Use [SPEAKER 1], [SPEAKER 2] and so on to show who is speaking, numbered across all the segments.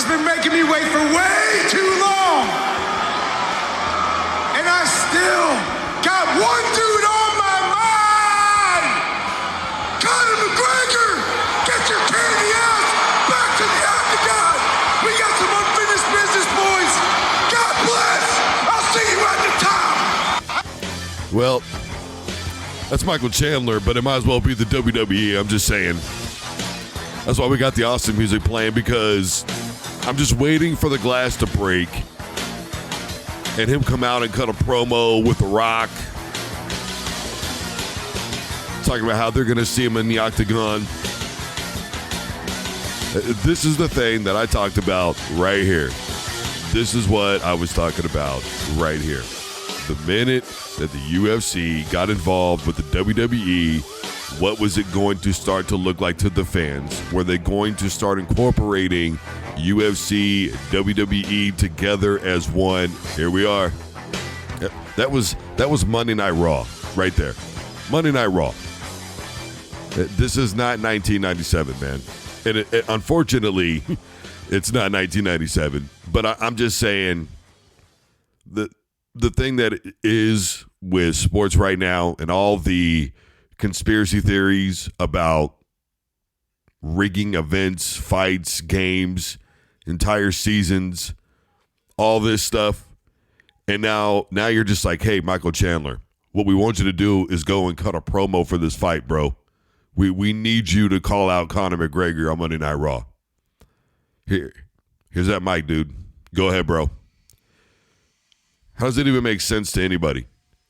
[SPEAKER 1] has been making me wait for way too long. And I still got one dude on my mind. Conor McGregor, get your candy ass back to the octagon. We got some unfinished business, boys. God bless. I'll see you at the top.
[SPEAKER 2] Well, that's Michael Chandler, but it might as well be the WWE. I'm just saying. That's why we got the Austin music playing, because I'm just waiting for the glass to break and him come out and cut a promo with The Rock, talking about how they're going to see him in the octagon. This is the thing that I talked about right here. This is what I was talking about right here. The minute that the UFC got involved with the WWE, what was it going to start to look like to the fans? Were they going to start incorporating UFC, WWE together as one? Here we are. That was Monday Night Raw right there. Monday Night Raw. This is not 1997, man. And unfortunately, it's not 1997. But I'm just saying the thing that is with sports right now and all the conspiracy theories about rigging events, fights, games, entire seasons, all this stuff. And now you're just like, hey, Michael Chandler, what we want you to do is go and cut a promo for this fight, bro. We need you to call out Conor McGregor on Monday Night Raw. Here's that mic, dude. Go ahead, bro. How does it even make sense to anybody?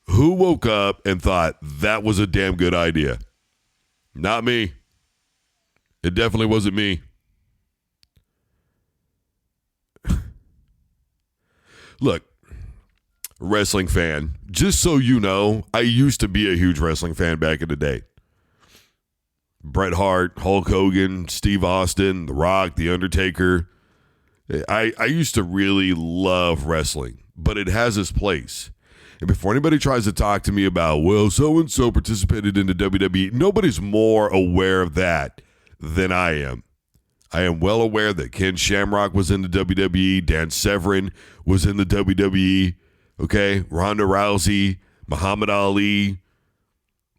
[SPEAKER 2] Who woke up and thought that was a damn good idea? Not me. It definitely wasn't me. Look, wrestling fan, just so you know, I used to be a huge wrestling fan back in the day. Bret Hart, Hulk Hogan, Steve Austin, The Rock, The Undertaker. I used to really love wrestling, but it has its place. And before anybody tries to talk to me about, well, so-and-so participated in the WWE, nobody's more aware of that than I am. I am well aware that Ken Shamrock was in the WWE, Dan Severn was in the WWE, okay? Ronda Rousey, Muhammad Ali.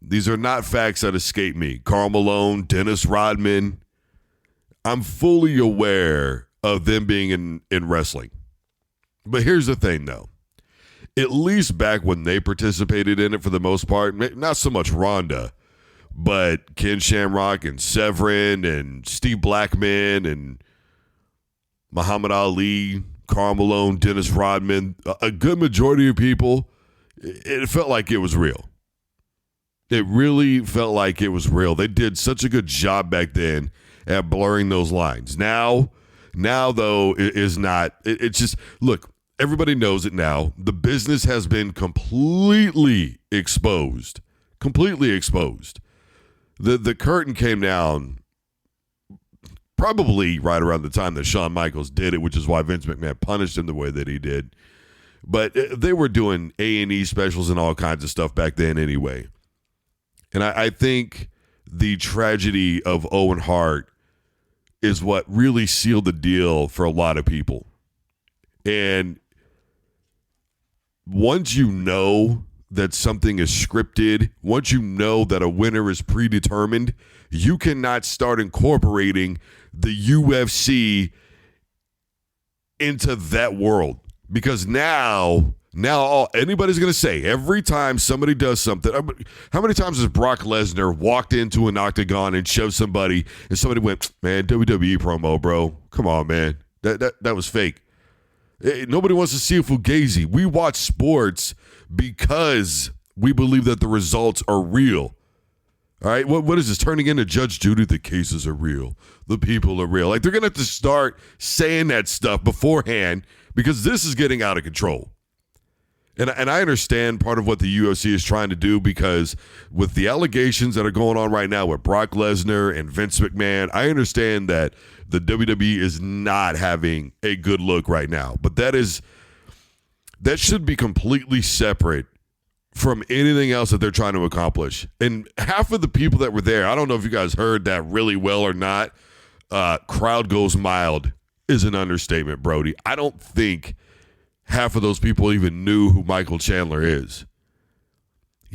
[SPEAKER 2] These are not facts that escape me. Karl Malone, Dennis Rodman. I'm fully aware of them being in wrestling. But here's the thing, though. At least back when they participated in it for the most part, not so much Ronda, but Ken Shamrock and Severn and Steve Blackman and Muhammad Ali, Karl Malone, Dennis Rodman, a good majority of people, it felt like it was real. It really felt like it was real. They did such a good job back then at blurring those lines. Now though, it is not. It's just, look, everybody knows it now. The business has been completely exposed. Completely exposed. The curtain came down probably right around the time that Shawn Michaels did it, which is why Vince McMahon punished him the way that he did. But they were doing A&E specials and all kinds of stuff back then anyway. And I think the tragedy of Owen Hart is what really sealed the deal for a lot of people. And once you know that something is scripted, once you know that a winner is predetermined, you cannot start incorporating the UFC into that world. Because now all anybody's going to say, every time somebody does something, how many times has Brock Lesnar walked into an octagon and shoved somebody and somebody went, man, WWE promo, bro. Come on, man. That was fake. Nobody wants to see a fugazi. We watch sports because we believe that the results are real. All right, what is this turning into Judge Judy? The cases are real. The people are real. Like, they're going to have to start saying that stuff beforehand because this is getting out of control. And I understand part of what the UFC is trying to do, because with the allegations that are going on right now with Brock Lesnar and Vince McMahon, I understand that the WWE is not having a good look right now. But that should be completely separate from anything else that they're trying to accomplish. And half of the people that were there, I don't know if you guys heard that really well or not, crowd goes mild is an understatement, Brody. I don't think half of those people even knew who Michael Chandler is.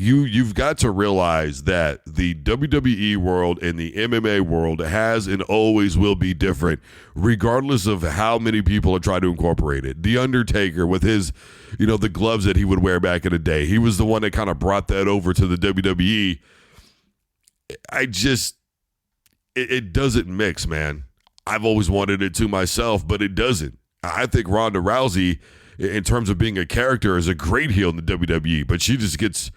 [SPEAKER 2] You've got to realize that the WWE world and the MMA world has and always will be different, regardless of how many people are trying to incorporate it. The Undertaker with his, the gloves that he would wear back in the day, he was the one that kind of brought that over to the WWE. It doesn't mix, man. I've always wanted it to myself, but it doesn't. I think Ronda Rousey, in terms of being a character, is a great heel in the WWE, but she just gets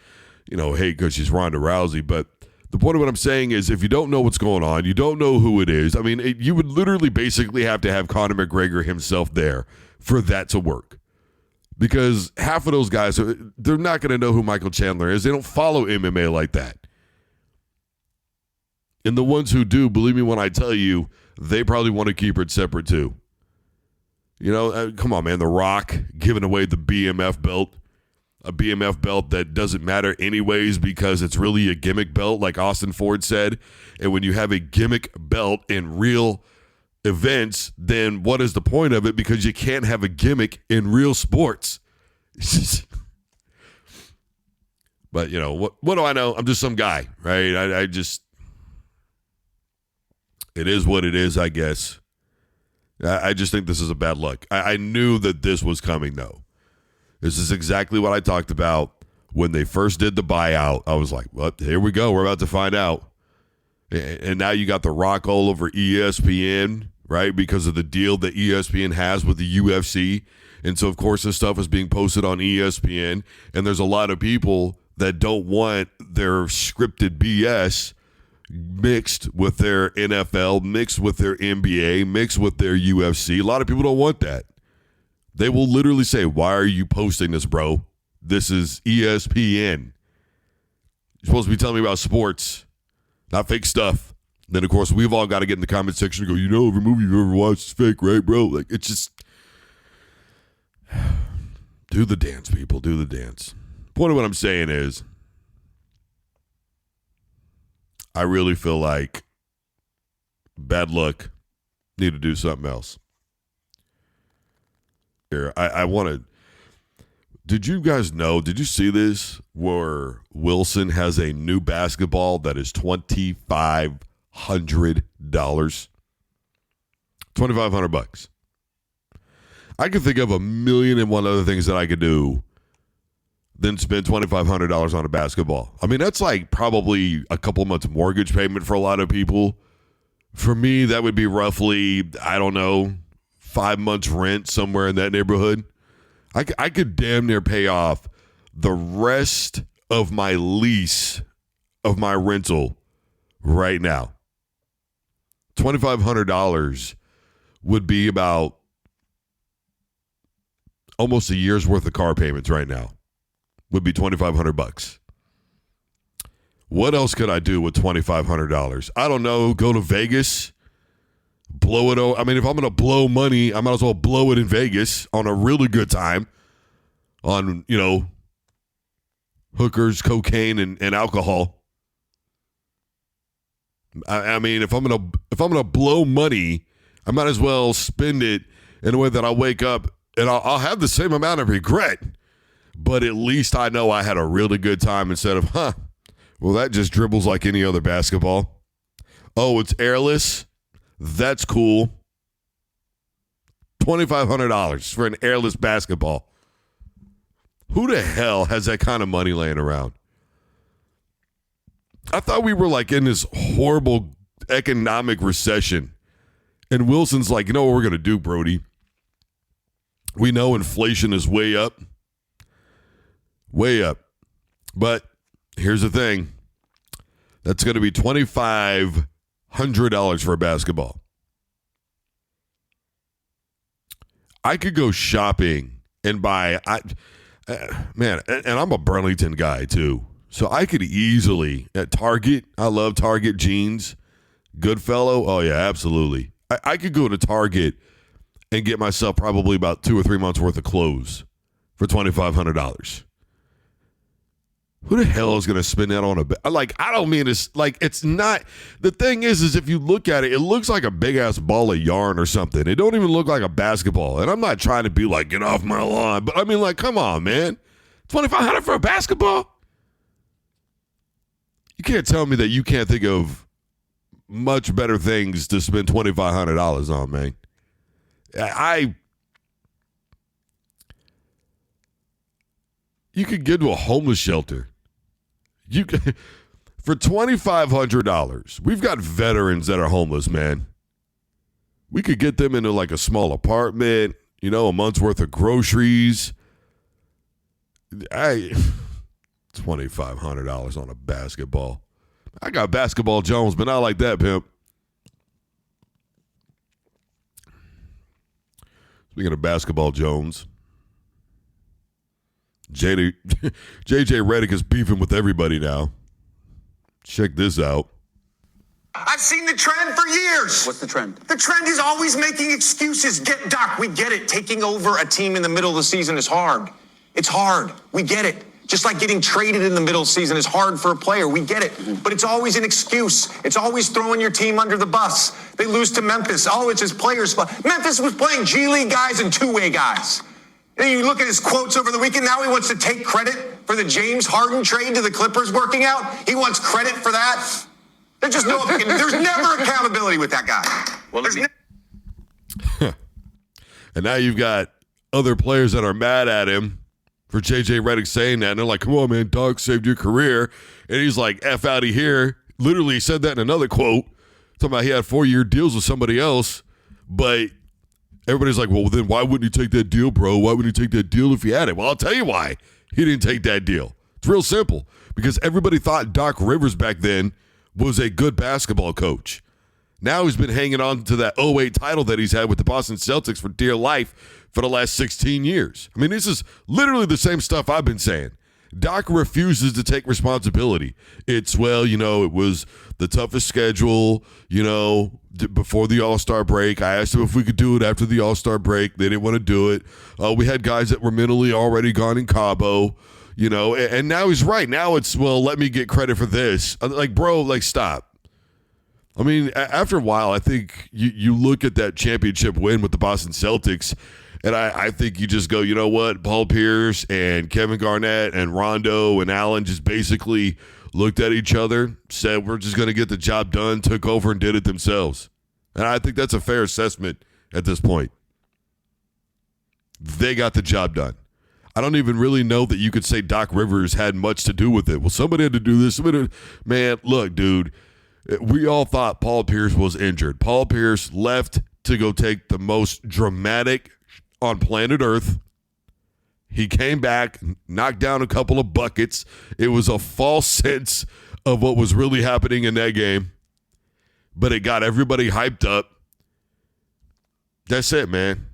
[SPEAKER 2] hate because she's Ronda Rousey. But the point of what I'm saying is, if you don't know what's going on, you don't know who it is. I mean, you would literally basically have to have Conor McGregor himself there for that to work. Because half of those guys, they're not going to know who Michael Chandler is. They don't follow MMA like that. And the ones who do, believe me when I tell you, they probably want to keep it separate too. Come on, man. The Rock giving away the BMF belt. A BMF belt that doesn't matter anyways because it's really a gimmick belt, like Austin Ford said. And when you have a gimmick belt in real events, then what is the point of it? Because you can't have a gimmick in real sports. But, what do I know? I'm just some guy, right? It is what it is, I guess. I just think this is a bad look. I knew that this was coming, though. This is exactly what I talked about when they first did the buyout. I was like, well, here we go. We're about to find out. And now you got The Rock all over ESPN, right, because of the deal that ESPN has with the UFC. And so, of course, this stuff is being posted on ESPN. And there's a lot of people that don't want their scripted BS mixed with their NFL, mixed with their NBA, mixed with their UFC. A lot of people don't want that. They will literally say, why are you posting this, bro? This is ESPN. You're supposed to be telling me about sports, not fake stuff. Then, of course, we've all got to get in the comment section and go, every movie you've ever watched is fake, right, bro? Like, it's just, do the dance, people, do the dance. Point of what I'm saying is, I really feel like bad luck, need to do something else. Here, I wanted. Did you guys know? Did you see this? Where Wilson has a new basketball that is $2,500. $2,500. I could think of 1,000,001 other things that I could do than spend $2,500 on a basketball. I mean, that's like probably a couple months mortgage payment for a lot of people. For me, that would be roughly, I don't know, 5 months rent, somewhere in that neighborhood. I could damn near pay off the rest of my lease of my rental right now. $2,500 would be about almost a year's worth of car payments right now. Would be $2,500. What else could I do with $2,500? I don't know. Go to Vegas. Blow it. I mean, if I'm going to blow money, I might as well blow it in Vegas on a really good time on, hookers, cocaine, and alcohol. I mean, if I'm gonna blow money, I might as well spend it in a way that I'll wake up and I'll have the same amount of regret, but at least I know I had a really good time instead of, well, that just dribbles like any other basketball. Oh, it's airless. That's cool. $2,500 for an airless basketball. Who the hell has that kind of money laying around? I thought we were like in this horrible economic recession. And Wilson's like, you know what we're going to do, Brody? We know inflation is way up. Way up. But here's the thing. That's going to be $2,500 for a basketball. I could go shopping and buy, and I'm a Burlington guy too. So I could easily, at Target, I love Target jeans, Goodfellow. Oh yeah, absolutely. I could go to Target and get myself probably about 2 or 3 months worth of clothes for $2,500. Who the hell is going to spend that on I don't mean it's like, it's not. The thing is if you look at it, it looks like a big ass ball of yarn or something. It don't even look like a basketball. And I'm not trying to be like, get off my lawn. But I mean, like, come on, man. $2,500 for a basketball? You can't tell me that you can't think of much better things to spend $2,500 on, man. You could get to a homeless shelter. You could, for $2,500, we've got veterans that are homeless, man. We could get them into like a small apartment, a month's worth of groceries. $2,500 on a basketball. I got Basketball Jones, but not like that, pimp. Speaking of Basketball Jones, JJ Redick is beefing with everybody now. Check this out.
[SPEAKER 1] I've seen the trend for years.
[SPEAKER 3] What's the trend?
[SPEAKER 1] The trend is always making excuses. Doc, we get it. Taking over a team in the middle of the season is hard. It's hard. We get it. Just like getting traded in the middle of the season is hard for a player. We get it. But it's always an excuse. It's always throwing your team under the bus. They lose to Memphis. Oh, it's his players' fault. Memphis was playing G League guys and two-way guys. And you look at his quotes over the weekend. Now he wants to take credit for the James Harden trade to the Clippers working out. He wants credit for that. There's just there's never accountability with that guy.
[SPEAKER 3] Well,
[SPEAKER 2] and now you've got other players that are mad at him for JJ Redick saying that. And they're like, come on, man, Doc saved your career. And he's like, F out of here. Literally said that in another quote. Talking about he had 4-year deals with somebody else. But everybody's like, well, then why wouldn't you take that deal, bro? Why wouldn't you take that deal if he had it? Well, I'll tell you why he didn't take that deal. It's real simple. Because everybody thought Doc Rivers back then was a good basketball coach. Now he's been hanging on to that 08 title that he's had with the Boston Celtics for dear life for the last 16 years. I mean, this is literally the same stuff I've been saying. Doc refuses to take responsibility. It's, well, it was the toughest schedule, before the All-Star break. I asked him if we could do it after the All-Star break. They didn't want to do it. We had guys that were mentally already gone in Cabo, and now he's right. Now it's, well, let me get credit for this. Like, bro, like, stop. I mean, after a while, I think you look at that championship win with the Boston Celtics, and I think you just go, you know what? Paul Pierce and Kevin Garnett and Rondo and Allen just basically looked at each other, said, we're just going to get the job done, took over and did it themselves. And I think that's a fair assessment at this point. They got the job done. I don't even really know that you could say Doc Rivers had much to do with it. Well, somebody had to do this. Man, look, dude. We all thought Paul Pierce was injured. Paul Pierce left to go take the most dramatic on planet Earth. He came back, knocked down a couple of buckets. It was a false sense of what was really happening in that game. But it got everybody hyped up. That's it, man.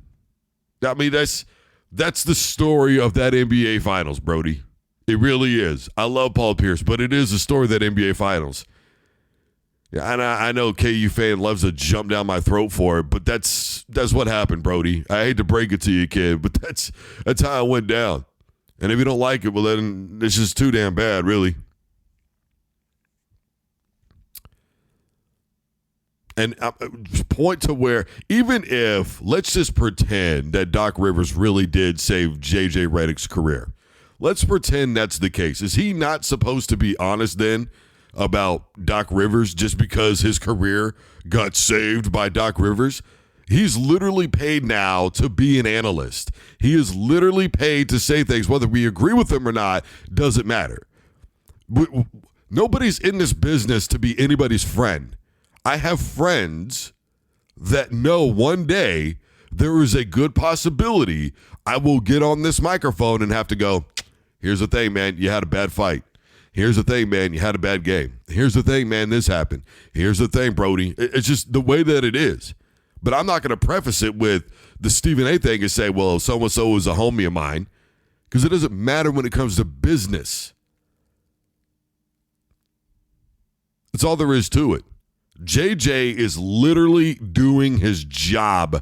[SPEAKER 2] I mean, that's the story of that NBA Finals, Brody. It really is. I love Paul Pierce, but it is the story of that NBA Finals. Yeah, and I know KU fan loves to jump down my throat for it, but that's what happened, Brody. I hate to break it to you, kid, but that's how it went down. And if you don't like it, well, then it's just too damn bad, really. And point to where, even if, let's just pretend that Doc Rivers really did save JJ Redick's career. Let's pretend that's the case. Is he not supposed to be honest then about Doc Rivers just because his career got saved by Doc Rivers? He's literally paid now to be an analyst. He is literally paid to say things. Whether we agree with him or not doesn't matter. Nobody's in this business to be anybody's friend. I have friends that know one day there is a good possibility I will get on this microphone and have to go, here's the thing, man, you had a bad fight. Here's the thing, man, you had a bad game. Here's the thing, man, this happened. Here's the thing, Brody. It's just the way that it is. But I'm not going to preface it with the Stephen A thing and say, well, so-and-so is a homie of mine, because it doesn't matter when it comes to business. That's all there is to it. JJ is literally doing his job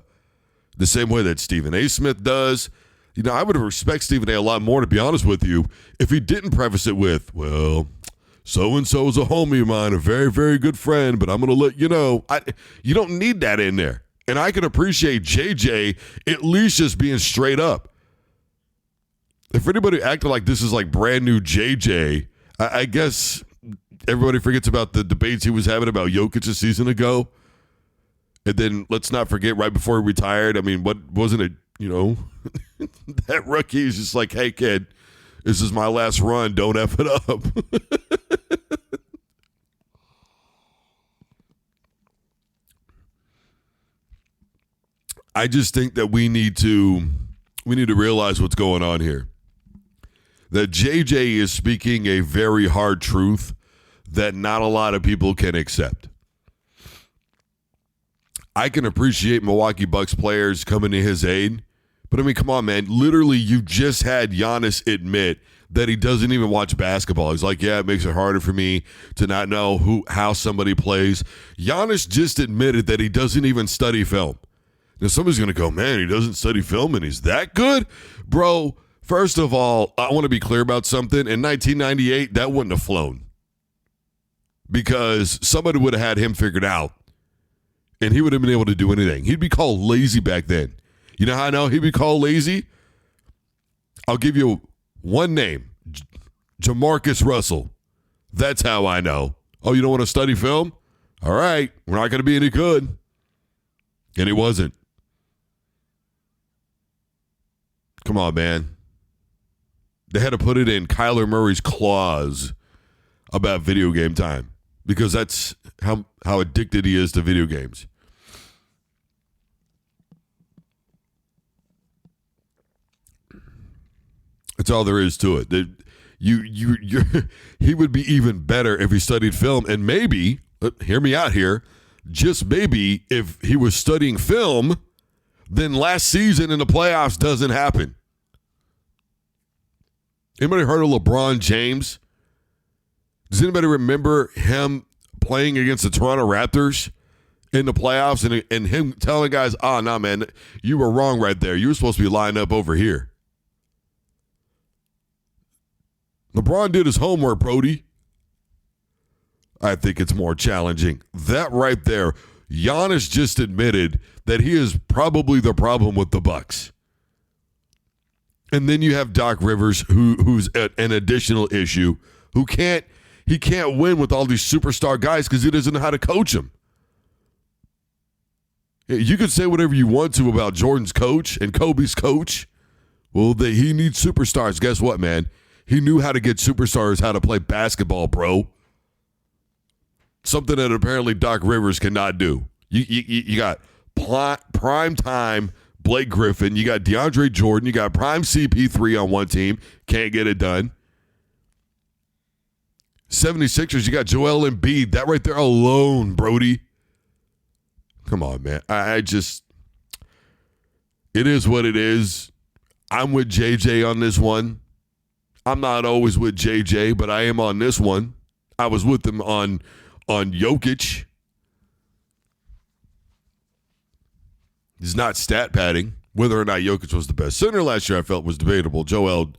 [SPEAKER 2] the same way that Stephen A. Smith does, You know, I would respect Stephen A. a lot more, to be honest with you, if he didn't preface it with, well, so-and-so is a homie of mine, a very, very good friend, but I'm going to let you know. You don't need that in there. And I can appreciate JJ at least just being straight up. If anybody acted like this is like brand new JJ, I guess everybody forgets about the debates he was having about Jokic a season ago. And then let's not forget right before he retired, I mean, what wasn't it, you know, that rookie is just like, hey, kid, this is my last run. Don't F it up. I just think that we need to realize what's going on here. That JJ is speaking a very hard truth that not a lot of people can accept. I can appreciate Milwaukee Bucks players coming to his aid, but I mean, come on, man. Literally, you just had Giannis admit that he doesn't even watch basketball. He's like, yeah, it makes it harder for me to not know how somebody plays. Giannis just admitted that he doesn't even study film. Now, somebody's going to go, man, he doesn't study film and he's that good? Bro, first of all, I want to be clear about something. In 1998, that wouldn't have flown because somebody would have had him figured out. And he would have been able to do anything. He'd be called lazy back then. You know how I know he'd be called lazy? I'll give you one name. Jamarcus Russell. That's how I know. Oh, you don't want to study film? All right. We're not going to be any good. And he wasn't. Come on, man. They had to put it in Kyler Murray's clause about video game time because that's how addicted he is to video games. That's all there is to it. He would be even better if he studied film, and maybe, hear me out here, just maybe if he was studying film, then last season in the playoffs doesn't happen. Anybody heard of LeBron James? Does anybody remember him playing against the Toronto Raptors in the playoffs and him telling guys, oh, no, man, you were wrong right there. You were supposed to be lined up over here. LeBron did his homework, Brody. I think it's more challenging. That right there, Giannis just admitted that he is probably the problem with the Bucks. And then you have Doc Rivers, who's an additional issue, he can't win with all these superstar guys because he doesn't know how to coach them. You could say whatever you want to about Jordan's coach and Kobe's coach. Well, he needs superstars. Guess what, man? He knew how to get superstars how to play basketball, bro. Something that apparently Doc Rivers cannot do. You got prime time Blake Griffin. You got DeAndre Jordan. You got prime CP3 on one team. Can't get it done. 76ers, you got Joel Embiid. That right there alone, Brody. Come on, man. It is what it is. I'm with JJ on this one. I'm not always with JJ, but I am on this one. I was with him on Jokic. He's not stat padding. Whether or not Jokic was the best center last year, I felt was debatable. Joel,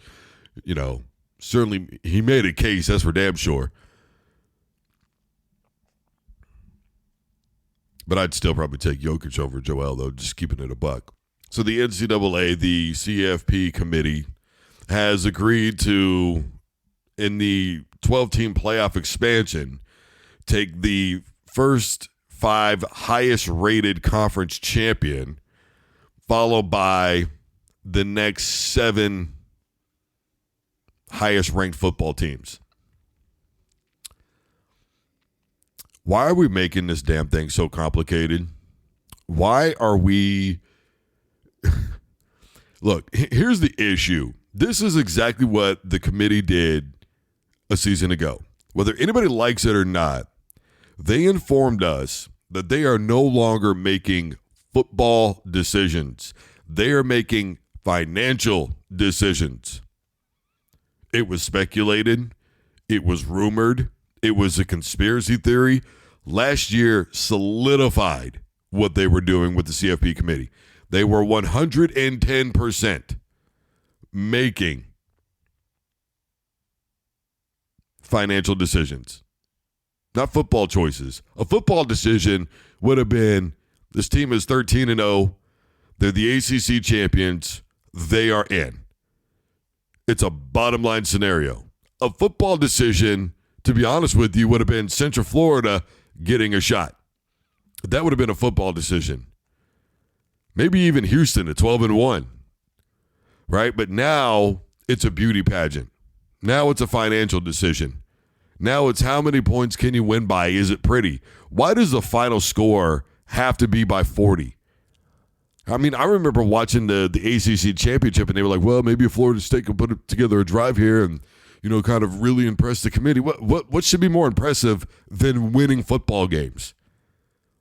[SPEAKER 2] certainly he made a case. That's for damn sure. But I'd still probably take Jokic over Joel, though, just keeping it a buck. So the NCAA, the CFP committee, has agreed to, in the 12-team playoff expansion, take the first 5 highest-rated conference champion, followed by the next 7 highest-ranked football teams. Why are we making this damn thing so complicated? Why are we... Look, here's the issue. This is exactly what the committee did a season ago. Whether anybody likes it or not, they informed us that they are no longer making football decisions. They are making financial decisions. It was speculated. It was rumored. It was a conspiracy theory. Last year solidified what they were doing with the CFP committee. They were 110%. making financial decisions, not football choices. A football decision would have been, this team is 13-0. They're the ACC champions. They are in. It's a bottom line scenario. A football decision, to be honest with you, would have been Central Florida getting a shot. That would have been a football decision. Maybe even Houston at 12-1, right? But now it's a beauty pageant. Now it's a financial decision. Now it's how many points can you win by? Is it pretty? Why does the final score have to be by 40? I mean, I remember watching the ACC championship, and they were like, well, maybe if Florida State could put together a drive here and, kind of really impress the committee. What should be more impressive than winning football games?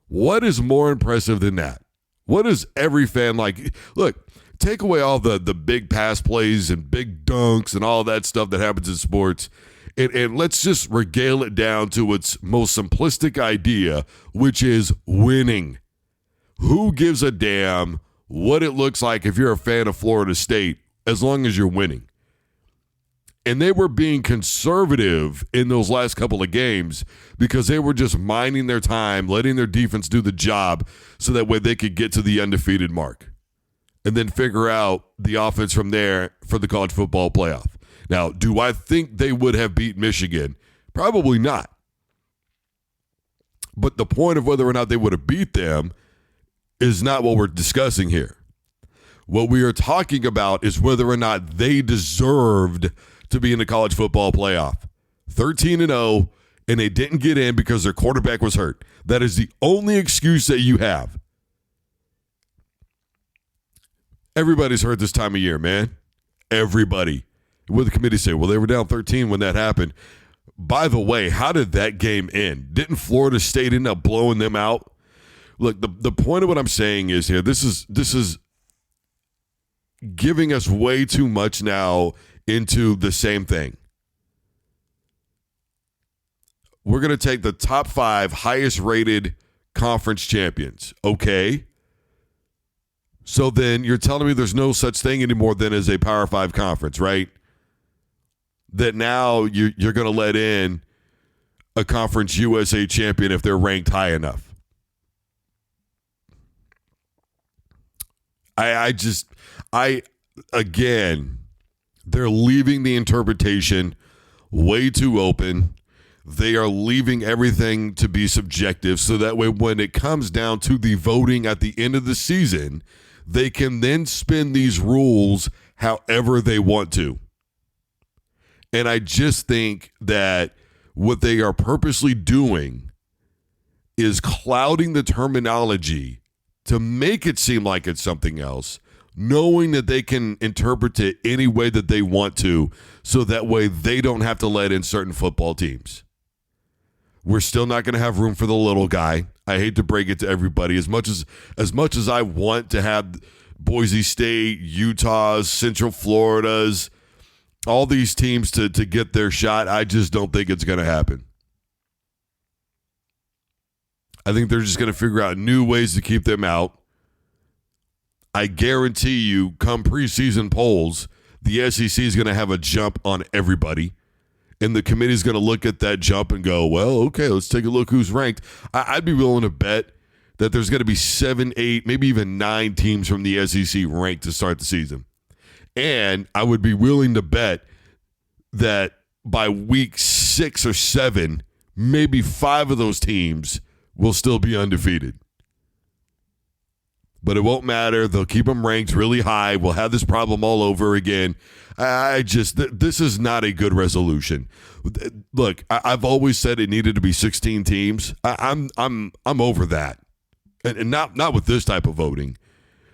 [SPEAKER 2] What is more impressive than that? What does every fan like? Look, take away all the big pass plays and big dunks and all that stuff that happens in sports, and let's just regale it down to its most simplistic idea, which is winning. Who gives a damn what it looks like if you're a fan of Florida State as long as you're winning? And they were being conservative in those last couple of games because they were just minding their time, letting their defense do the job so that way they could get to the undefeated mark and then figure out the offense from there for the college football playoff. Now, do I think they would have beat Michigan? Probably not. But the point of whether or not they would have beat them is not what we're discussing here. What we are talking about is whether or not they deserved to be in the college football playoff. 13-0, and they didn't get in because their quarterback was hurt. That is the only excuse that you have. Everybody's hurt this time of year, man. Everybody. What did the committee say? Well, they were down 13 when that happened. By the way, how did that game end? Didn't Florida State end up blowing them out? Look, the point of what I'm saying is here, this is giving us way too much now into the same thing. We're going to take the top 5 highest rated conference champions. Okay. So then you're telling me there's no such thing anymore than as a Power 5 conference, right? That now you're going to let in a Conference USA champion if they're ranked high enough. Again, they're leaving the interpretation way too open. They are leaving everything to be subjective so that way when it comes down to the voting at the end of the season, they can then spin these rules however they want to. And I just think that what they are purposely doing is clouding the terminology to make it seem like it's something else, knowing that they can interpret it any way that they want to, so that way they don't have to let in certain football teams. We're still not going to have room for the little guy. I hate to break it to everybody. As much as I want to have Boise State, Utah's, Central Florida's, all these teams to get their shot, I just don't think it's going to happen. I think they're just going to figure out new ways to keep them out. I guarantee you, come preseason polls, the SEC is going to have a jump on everybody. And the committee is going to look at that jump and go, well, okay, let's take a look who's ranked. I'd be willing to bet that there's going to be 7, 8, maybe even 9 teams from the SEC ranked to start the season. And I would be willing to bet that by week 6 or 7, maybe 5 of those teams will still be undefeated. But it won't matter. They'll keep them ranked really high. We'll have this problem all over again. This is not a good resolution. Look, I've always said it needed to be 16 teams. I'm over that, and not with this type of voting.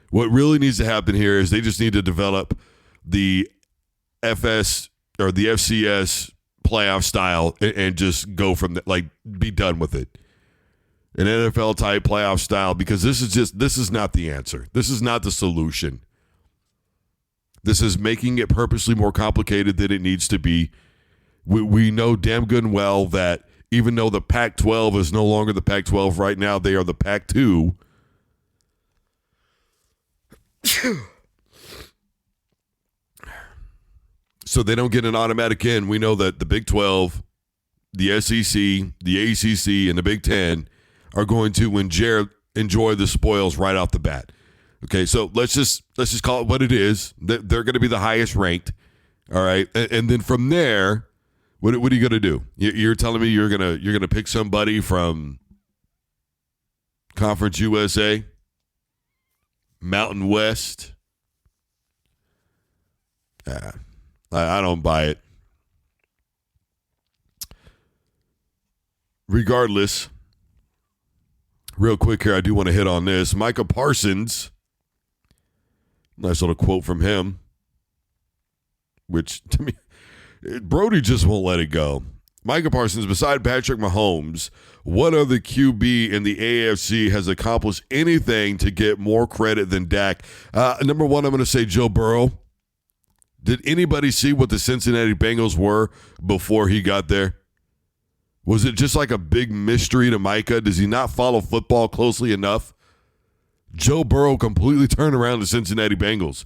[SPEAKER 2] What really needs to happen here is they just need to develop the FS or the FCS playoff style and just go from that, like be done with it. An NFL type playoff style, because this is not the answer. This is not the solution. This is making it purposely more complicated than it needs to be. We know damn good and well that even though the Pac-12 is no longer the Pac-12 right now, they are the Pac-2. so they don't get an automatic in. We know that the Big 12, the SEC, the ACC, and the Big 10 are going to enjoy the spoils right off the bat. Okay, so let's just call it what it is. They're going to be the highest ranked. All right, and then from there, what are you going to do? You're telling me you're gonna pick somebody from Conference USA, Mountain West? I don't buy it. Regardless, real quick here, I do want to hit on this. Micah Parsons, nice little quote from him, which to me, Brody just won't let it go. Micah Parsons, beside Patrick Mahomes, what other QB in the AFC has accomplished anything to get more credit than Dak? Number one, I'm going to say Joe Burrow. Did anybody see what the Cincinnati Bengals were before he got there? Was it just like a big mystery to Micah? Does he not follow football closely enough? Joe Burrow completely turned around the Cincinnati Bengals.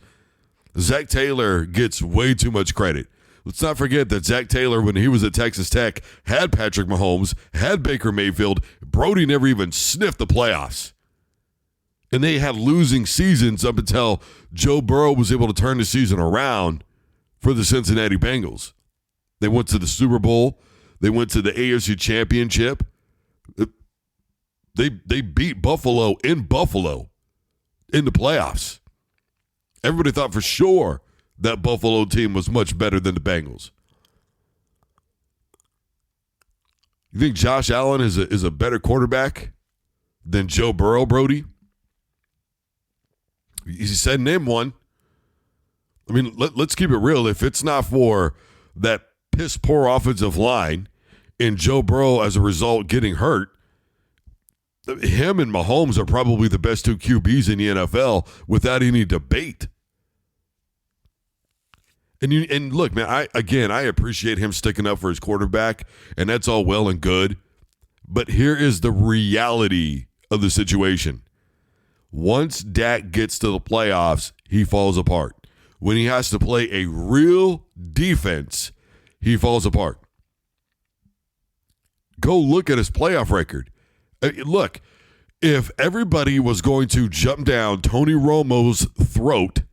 [SPEAKER 2] Zach Taylor gets way too much credit. Let's not forget that Zach Taylor, when he was at Texas Tech, had Patrick Mahomes, had Baker Mayfield. Brody never even sniffed the playoffs. And they had losing seasons up until Joe Burrow was able to turn the season around for the Cincinnati Bengals. They went to the Super Bowl. They went to the AFC Championship. They beat Buffalo in the playoffs. Everybody thought for sure that Buffalo team was much better than the Bengals. You think Josh Allen is a better quarterback than Joe Burrow, Brody? He said name one. I mean, let's keep it real. If it's not for that piss poor offensive line and Joe Burrow as a result getting hurt, him and Mahomes are probably the best two QBs in the NFL without any debate. And look, man, I appreciate him sticking up for his quarterback, and that's all well and good. But here is the reality of the situation. Once Dak gets to the playoffs, he falls apart. When he has to play a real defense, he falls apart. Go look at his playoff record. Look, if everybody was going to jump down Tony Romo's throat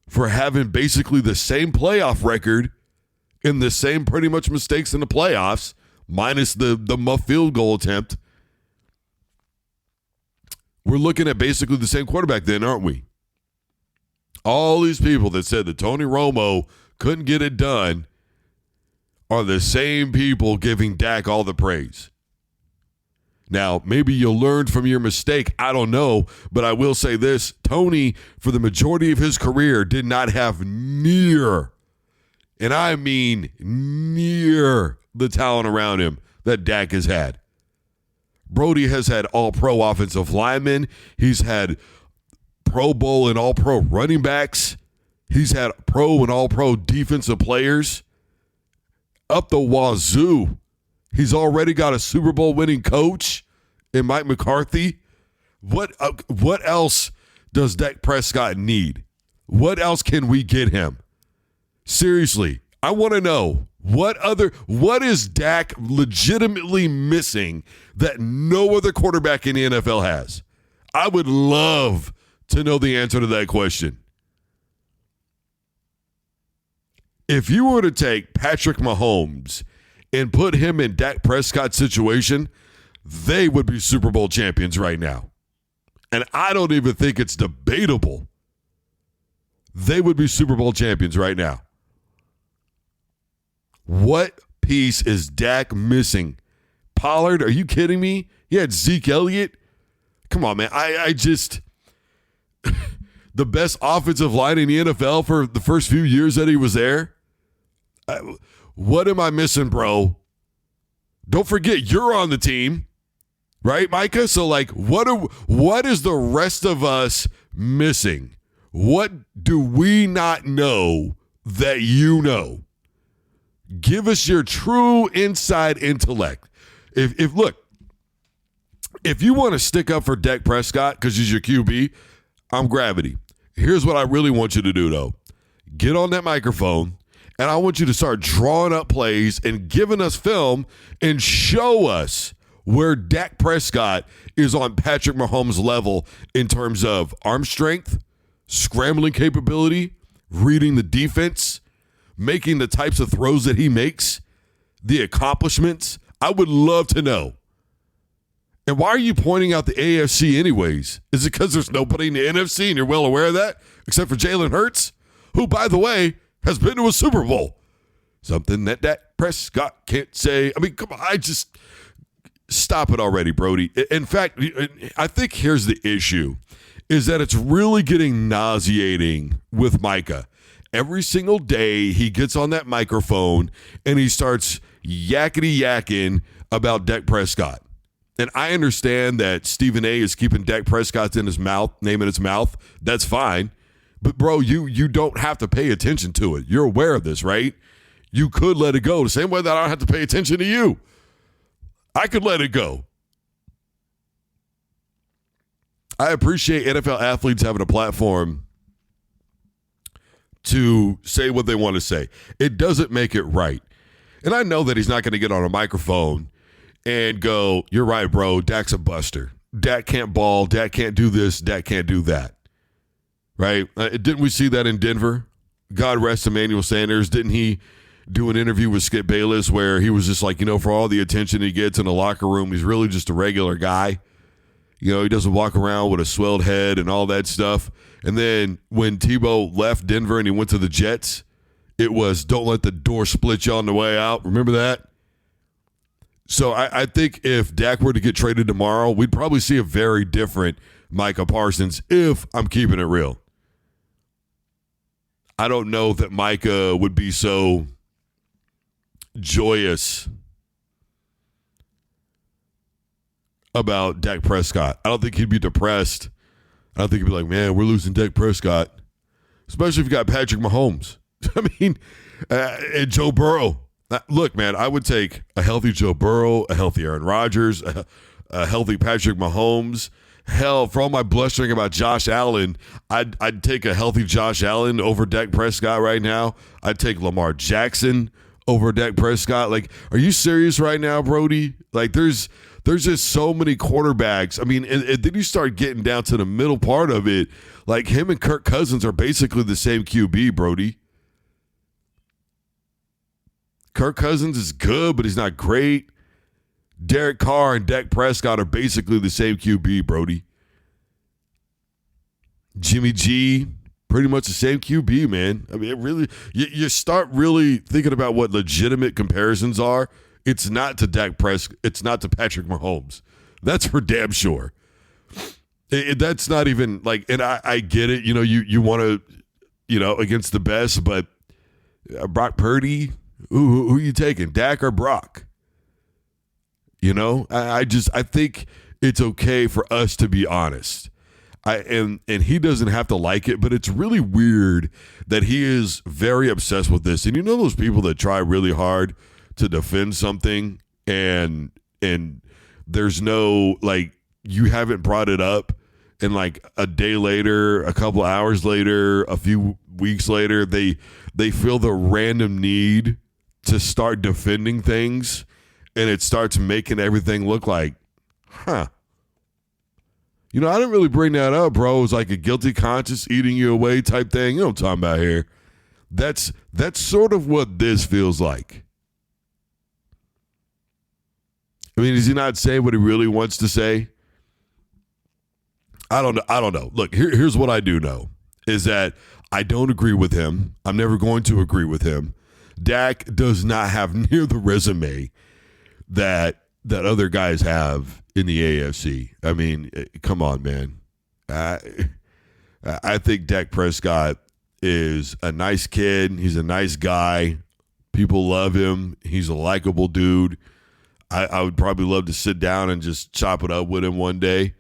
[SPEAKER 2] for having basically the same playoff record and the same pretty much mistakes in the playoffs, minus the muff field goal attempt, we're looking at basically the same quarterback then, aren't we? All these people that said that Tony Romo couldn't get it done are the same people giving Dak all the praise. Now, maybe you learned from your mistake. I don't know. But I will say this. Tony, for the majority of his career, did not have near, and I mean near, the talent around him that Dak has had. Brody has had all-pro offensive linemen. He's had Pro Bowl and all-pro running backs. He's had pro and all-pro defensive players. Up the wazoo. He's already got a Super Bowl winning coach in Mike McCarthy. What else does Dak Prescott need? What else can we get him? Seriously, I want to know what is Dak legitimately missing that no other quarterback in the NFL has? I would love to know the answer to that question. If you were to take Patrick Mahomes and put him in Dak Prescott's situation, they would be Super Bowl champions right now. And I don't even think it's debatable. They would be Super Bowl champions right now. What piece is Dak missing? Pollard, are you kidding me? He had Zeke Elliott. Come on, man. I just the best offensive line in the NFL for the first few years that he was there. What am I missing, bro? Don't forget, you're on the team, right, Micah? So, like, what is the rest of us missing? What do we not know that you know? Give us your true inside intellect. If you want to stick up for Dak Prescott because he's your QB, I'm Gravity. Here's what I really want you to do, though. Get on that microphone And I want you to start drawing up plays and giving us film and show us where Dak Prescott is on Patrick Mahomes' level in terms of arm strength, scrambling capability, reading the defense, making the types of throws that he makes, the accomplishments. I would love to know. And why are you pointing out the AFC anyways? Is it because there's nobody in the NFC and you're well aware of that, except for Jalen Hurts, who, by the way, has been to a Super Bowl? Something that Dak Prescott can't say. I mean, come on, I just stop it already, Brody. In fact, I think here's the issue, is that it's really getting nauseating with Micah. Every single day he gets on that microphone and he starts yakety-yakking about Dak Prescott. And I understand that Stephen A. is keeping Dak Prescott's in his mouth, name in his mouth. That's fine. But, bro, you don't have to pay attention to it. You're aware of this, right? You could let it go the same way that I don't have to pay attention to you. I could let it go. I appreciate NFL athletes having a platform to say what they want to say. It doesn't make it right. And I know that he's not going to get on a microphone and go, you're right, bro, Dak's a buster. Dak can't ball. Dak can't do this. Dak can't do that. Right? Didn't we see that in Denver? God rest Emmanuel Sanders. Didn't he do an interview with Skip Bayless where he was just like, for all the attention he gets in the locker room, he's really just a regular guy. He doesn't walk around with a swelled head and all that stuff. And then when Tebow left Denver and he went to the Jets, it was, don't let the door split you on the way out. Remember that? So I think if Dak were to get traded tomorrow, we'd probably see a very different Micah Parsons, if I'm keeping it real. I don't know that Micah would be so joyous about Dak Prescott. I don't think he'd be depressed. I don't think he'd be like, man, we're losing Dak Prescott. Especially if you got Patrick Mahomes. I mean, and Joe Burrow. Look, man, I would take a healthy Joe Burrow, a healthy Aaron Rodgers, a healthy Patrick Mahomes. Hell, for all my blustering about Josh Allen, I'd take a healthy Josh Allen over Dak Prescott right now. I'd take Lamar Jackson over Dak Prescott. Like, are you serious right now, Brody? Like, there's just so many quarterbacks. I mean, and then you start getting down to the middle part of it. Like, him and Kirk Cousins are basically the same QB, Brody. Kirk Cousins is good, but he's not great. Derek Carr and Dak Prescott are basically the same QB, Brody. Jimmy G, pretty much the same QB, man. I mean, it really, you start really thinking about what legitimate comparisons are. It's not to Dak Prescott. It's not to Patrick Mahomes. That's for damn sure. That's not even like, and I get it. You want to, against the best, but Brock Purdy, who are you taking, Dak or Brock? I think it's okay for us to be honest. And he doesn't have to like it, but it's really weird that he is very obsessed with this. And those people that try really hard to defend something and there's no, like, you haven't brought it up, and like a day later, a couple hours later, a few weeks later, they feel the random need to start defending things, and it starts making everything look like, I didn't really bring that up, bro. It was like a guilty conscience eating you away type thing. You know what I'm talking about here. That's sort of what this feels like. I mean, is he not saying what he really wants to say? I don't know. Look, here's what I do know, is that I don't agree with him. I'm never going to agree with him. Dak does not have near the resume that other guys have in the AFC. I mean, come on, man. I think Dak Prescott is a nice kid. He's a nice guy. People love him. He's a likable dude. I would probably love to sit down and just chop it up with him one day,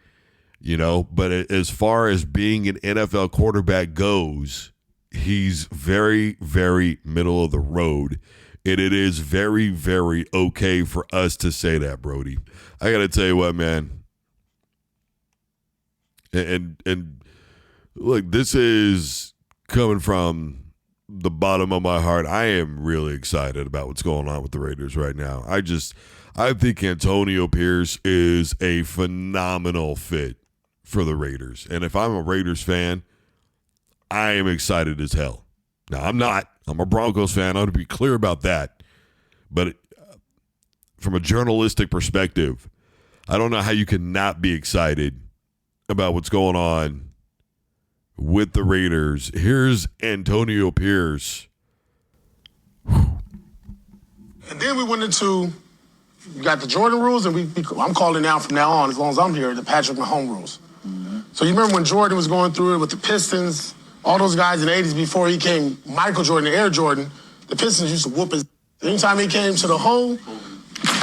[SPEAKER 2] But as far as being an NFL quarterback goes, he's very, very middle of the road. And it is very, very okay for us to say that, Brody. I got to tell you what, man. And look, this is coming from the bottom of my heart, I am really excited about what's going on with the Raiders right now. I think Antonio Pierce is a phenomenal fit for the Raiders. And if I'm a Raiders fan, I am excited as hell. Now, I'm not. I'm a Broncos fan. I want to be clear about that. But from a journalistic perspective, I don't know how you can not be excited about what's going on with the Raiders. Here's Antonio Pierce.
[SPEAKER 3] And then we went into, we got the Jordan rules, and I'm calling now from now on, as long as I'm here, the Patrick Mahomes rules. Mm-hmm. So you remember when Jordan was going through it with the Pistons, all those guys in the 80s before he came Michael Jordan, Air Jordan, the Pistons used to whoop his. Anytime he came to the hole,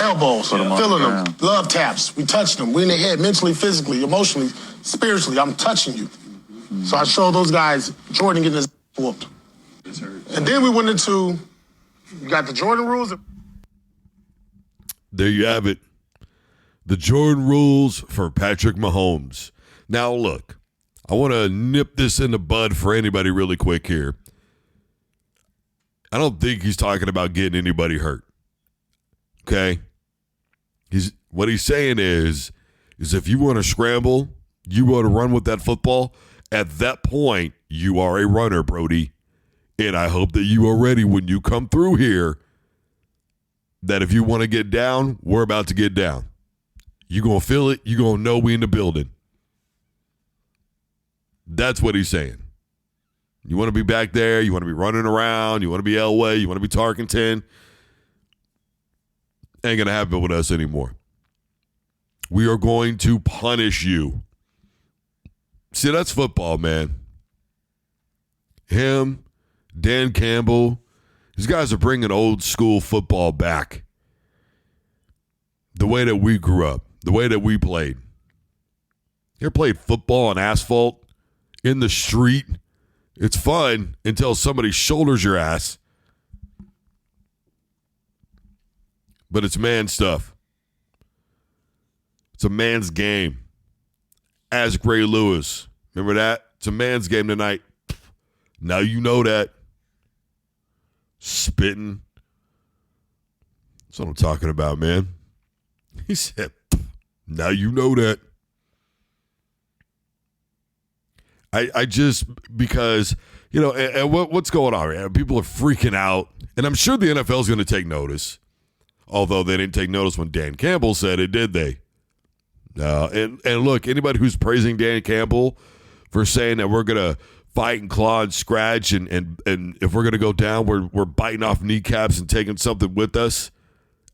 [SPEAKER 3] elbows, filling them, love taps. We touched them. We in the head, mentally, physically, emotionally, spiritually. I'm touching you. Mm-hmm. So I showed those guys Jordan getting his whooped. And then we went into, you got the Jordan rules.
[SPEAKER 2] There you have it. The Jordan rules for Patrick Mahomes. Now, look, I want to nip this in the bud for anybody really quick here. I don't think he's talking about getting anybody hurt. Okay? What he's saying is if you want to scramble, you want to run with that football, at that point, you are a runner, Brody. And I hope that you are ready when you come through here, that if you want to get down, we're about to get down. You're going to feel it. You're going to know we in the building. That's what he's saying. You want to be back there. You want to be running around. You want to be Elway. You want to be Tarkenton. Ain't going to happen with us anymore. We are going to punish you. See, that's football, man. Him, Dan Campbell, these guys are bringing old school football back. The way that we grew up, the way that we played. You ever played football on asphalt in the street? It's fun until somebody shoulders your ass. But it's man stuff. It's a man's game. Ask Ray Lewis. Remember that? It's a man's game tonight. Now you know that. Spitting. That's what I'm talking about, man. He said, now you know that. I just, because, you know, and what's going on, man? People are freaking out. And I'm sure the NFL is going to take notice. Although they didn't take notice when Dan Campbell said it, did they? No. And look, anybody who's praising Dan Campbell for saying that we're going to fight and claw and scratch, and if we're going to go down, we're biting off kneecaps and taking something with us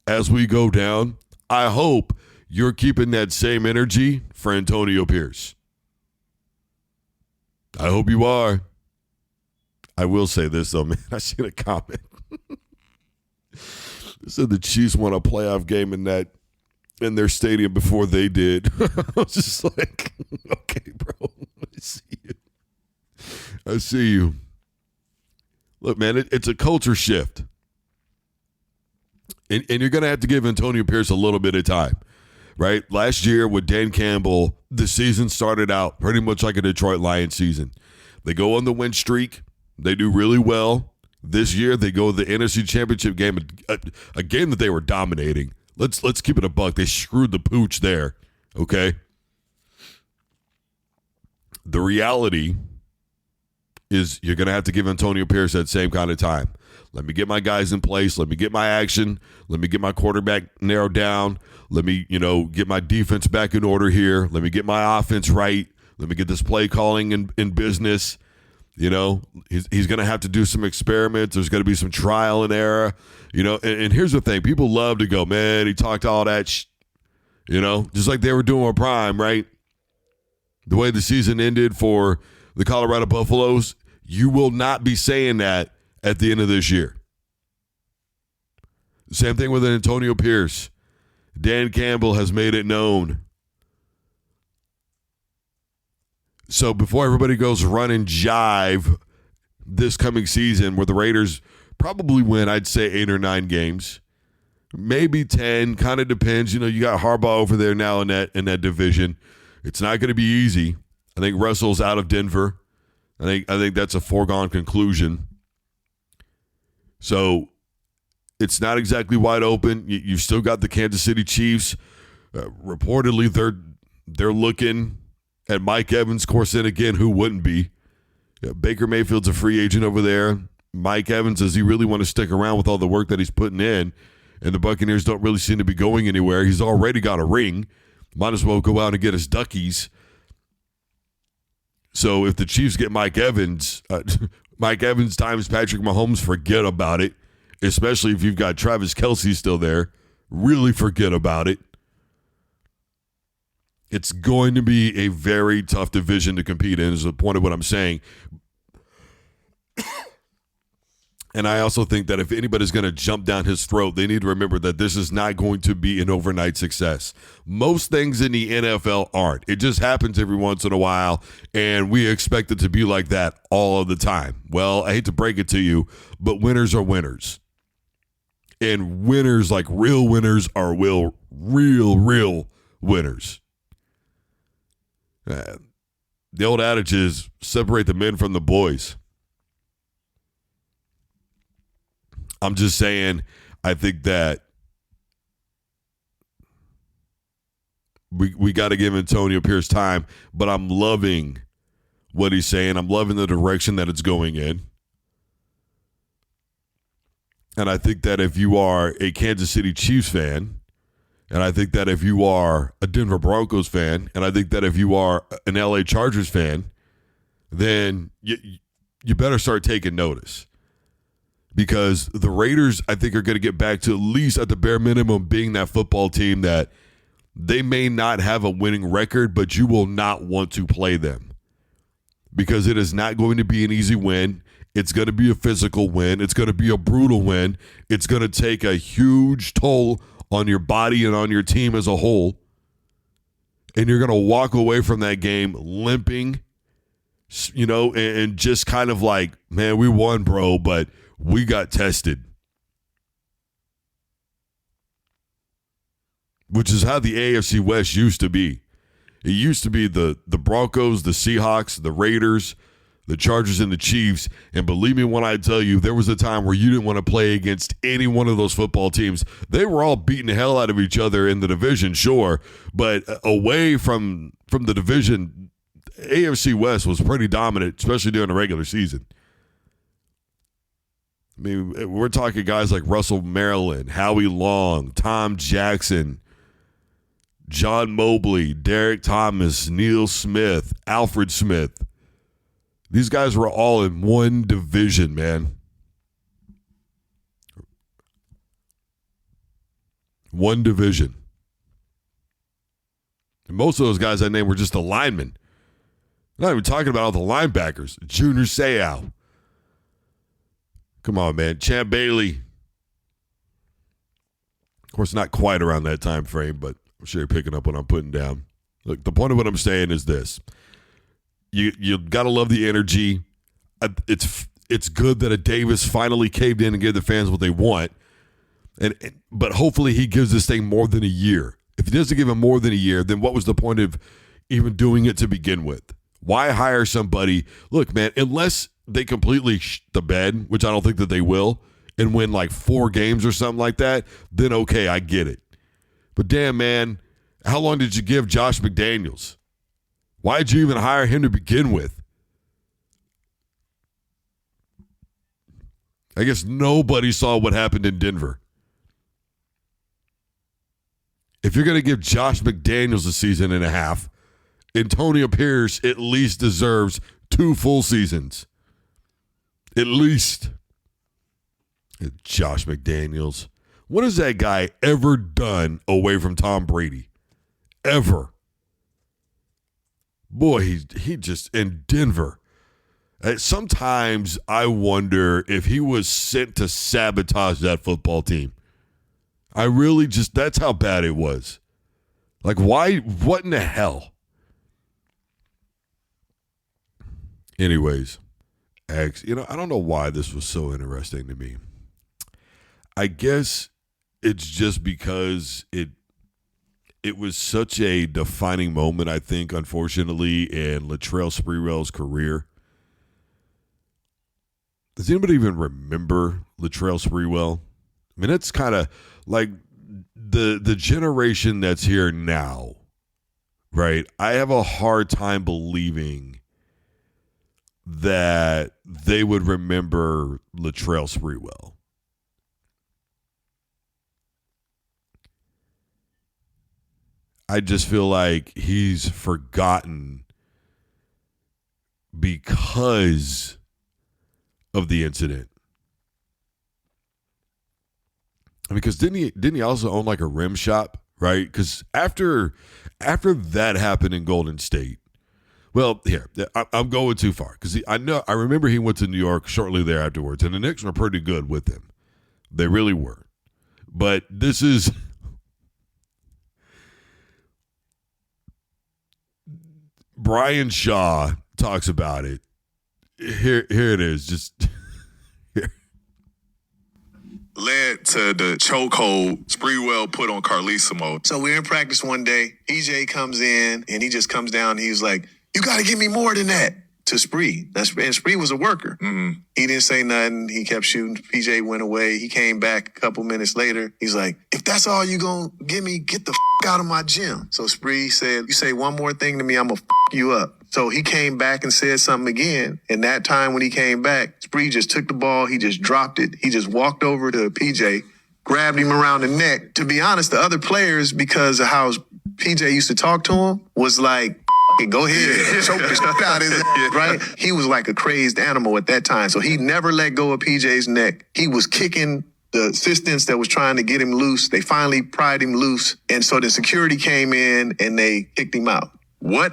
[SPEAKER 2] as we go down. I hope you're keeping that same energy for Antonio Pierce. I hope you are. I will say this, though, man. I seen a comment. It said the Chiefs won a playoff game in their stadium before they did. I was just like, okay, bro. I see you. I see you. Look, man, it's a culture shift. And you're going to have to give Antonio Pierce a little bit of time, right? Last year with Dan Campbell, the season started out pretty much like a Detroit Lions season. They go on the win streak. They do really well. This year, they go to the NFC Championship game, a game that they were dominating. Let's keep it a buck. They screwed the pooch there, okay? The reality is you're going to have to give Antonio Pierce that same kind of time. Let me get my guys in place. Let me get my action. Let me get my quarterback narrowed down. Let me, get my defense back in order here. Let me get my offense right. Let me get this play calling in business. He's going to have to do some experiments. There's going to be some trial and error. And here's the thing. People love to go, man, he talked all that just like they were doing with Prime, right? The way the season ended for the Colorado Buffaloes, you will not be saying that at the end of this year. Same thing with Antonio Pierce. Dan Campbell has made it known. So before everybody goes run and jive this coming season, where the Raiders probably win, I'd say 8 or 9 games, maybe 10, kind of depends. You got Harbaugh over there now in that division. It's not going to be easy. I think Russell's out of Denver. I think that's a foregone conclusion. So it's not exactly wide open. You've still got the Kansas City Chiefs. Reportedly, they're looking at Mike Evans. Of course, then again, who wouldn't be? Baker Mayfield's a free agent over there. Mike Evans, does he really want to stick around with all the work that he's putting in? And the Buccaneers don't really seem to be going anywhere. He's already got a ring. Might as well go out and get his duckies. So if the Chiefs get Mike Evans, Mike Evans times Patrick Mahomes, forget about it. Especially if you've got Travis Kelce still there. Really forget about it. It's going to be a very tough division to compete in, is the point of what I'm saying. And I also think that if anybody's going to jump down his throat, they need to remember that this is not going to be an overnight success. Most things in the NFL aren't. It just happens every once in a while, and we expect it to be like that all of the time. Well, I hate to break it to you, but winners are winners. And winners, like real winners, are real winners. The old adage is separate the men from the boys. I'm just saying, I think that we got to give Antonio Pierce time, but I'm loving what he's saying. I'm loving the direction that it's going in. And I think that if you are a Kansas City Chiefs fan, and I think that if you are a Denver Broncos fan, and I think that if you are an LA Chargers fan, then you better start taking notice. Because the Raiders, I think, are going to get back to at least at the bare minimum being that football team that they may not have a winning record, but you will not want to play them. Because it is not going to be an easy win. It's going to be a physical win. It's going to be a brutal win. It's going to take a huge toll on your body and on your team as a whole. And you're going to walk away from that game limping, you know, and just kind of like, man, we won, bro, but we got tested. Which is how the AFC West used to be. It used to be the Broncos, the Seahawks, the Raiders, the Chargers, and the Chiefs. And believe me when I tell you, there was a time where you didn't want to play against any one of those football teams. They were all beating the hell out of each other in the division, sure. But away from the division, AFC West was pretty dominant, especially during the regular season. I mean, we're talking guys like Russell Maryland, Howie Long, Tom Jackson, John Mobley, Derek Thomas, Neil Smith, Alfred Smith. These guys were all in one division, man. One division. And most of those guys I named were just the linemen. I'm not even talking about all the linebackers. Junior Seau. Come on, man. Champ Bailey. Of course, not quite around that time frame, but I'm sure you're picking up what I'm putting down. Look, the point of what I'm saying is this. You got to love the energy. It's good that a Davis finally caved in and gave the fans what they want. But hopefully he gives this thing more than a year. If he doesn't give him more than a year, then what was the point of even doing it to begin with? Why hire somebody? Look, man, unless they completely the bed, which I don't think that they will, and win like 4 games or something like that, then okay, I get it. But damn, man, how long did you give Josh McDaniels? Why did you even hire him to begin with? I guess nobody saw what happened in Denver. If you're going to give Josh McDaniels a season and a half, Antonio Pierce at least deserves 2 full seasons. At least. Josh McDaniels. What has that guy ever done away from Tom Brady? Ever. Boy, he just, in Denver. Sometimes I wonder if he was sent to sabotage that football team. I really just, that's how bad it was. Like, why, what in the hell? Anyways, I don't know why this was so interesting to me. I guess it's just because it was such a defining moment, I think, unfortunately, in Latrell Sprewell's career. Does anybody even remember Latrell Sprewell. I mean, it's kind of like the generation that's here now, right? I have a hard time believing that they would remember Latrell Sprewell. I just feel like he's forgotten because of the incident. Because didn't he also own like a rim shop, right? Because after that happened in Golden State, well, here I'm going too far because I remember he went to New York shortly there afterwards, and the Knicks were pretty good with him. They really were. But this is Brian Shaw talks about it. Here it is. Just here.
[SPEAKER 4] Led to the chokehold Sprewell put on Carlesimo. So we're in practice one day. PJ comes in and he just comes down and he's like, "You got to give me more than that." To Spree. And Spree was a worker. Mm-hmm. He didn't say nothing. He kept shooting. PJ went away. He came back a couple minutes later. He's like, "If that's all you gonna give me, get the out of my gym." So Spree said, "You say one more thing to me, I'm gonna you up." So he came back and said something again. And that time when he came back, Spree just took the ball. He just dropped it. He just walked over to PJ, grabbed him around the neck. To be honest, the other players, because of how PJ used to talk to him, was like, "Go ahead, choke the shit out his ass," right? He was like a crazed animal at that time. So he never let go of PJ's neck. He was kicking the assistants that was trying to get him loose. They finally pried him loose. And so the security came in and they kicked him out. What?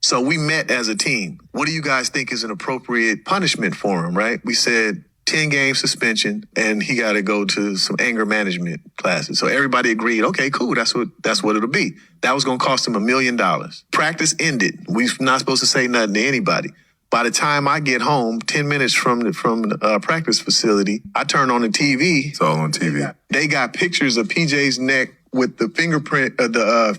[SPEAKER 4] So we met as a team. What do you guys think is an appropriate punishment for him, right? We said 10-game suspension, and he got to go to some anger management classes. So everybody agreed, okay, cool, that's what it'll be. That was going to cost him $1 million. Practice ended. We're not supposed to say nothing to anybody. By the time I get home, 10 minutes from the practice facility, I turn on the TV.
[SPEAKER 1] It's all on TV.
[SPEAKER 4] They got pictures of PJ's neck with the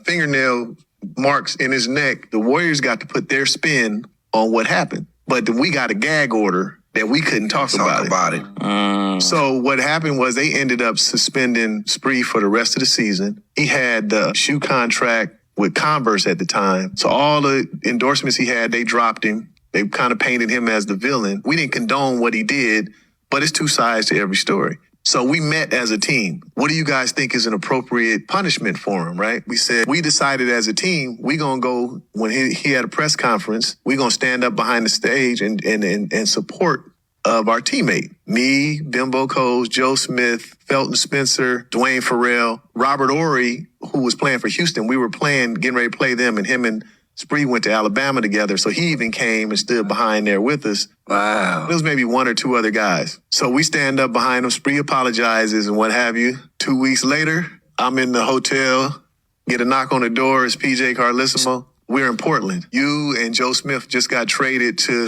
[SPEAKER 4] fingernail marks in his neck. The Warriors got to put their spin on what happened. But we got a gag order that we couldn't talk about it. So what happened was they ended up suspending Spree for the rest of the season. He had the shoe contract with Converse at the time. So all the endorsements he had, they dropped him. They kind of painted him as the villain. We didn't condone what he did, but it's two sides to every story. So we met as a team. What do you guys think is an appropriate punishment for him, right? We decided as a team, we going to go, when he had a press conference, we going to stand up behind the stage and support of our teammate. Me, Bimbo Coles, Joe Smith, Felton Spencer, Dwayne Farrell, Robert Ory, who was playing for Houston. We were getting ready to play them, and him and Spree went to Alabama together, so he even came and stood behind there with us. Wow. There was maybe one or two other guys. So we stand up behind him, Spree apologizes and what have you. 2 weeks later, I'm in the hotel, get a knock on the door, it's PJ Carlesimo. We're in Portland. You and Joe Smith just got traded to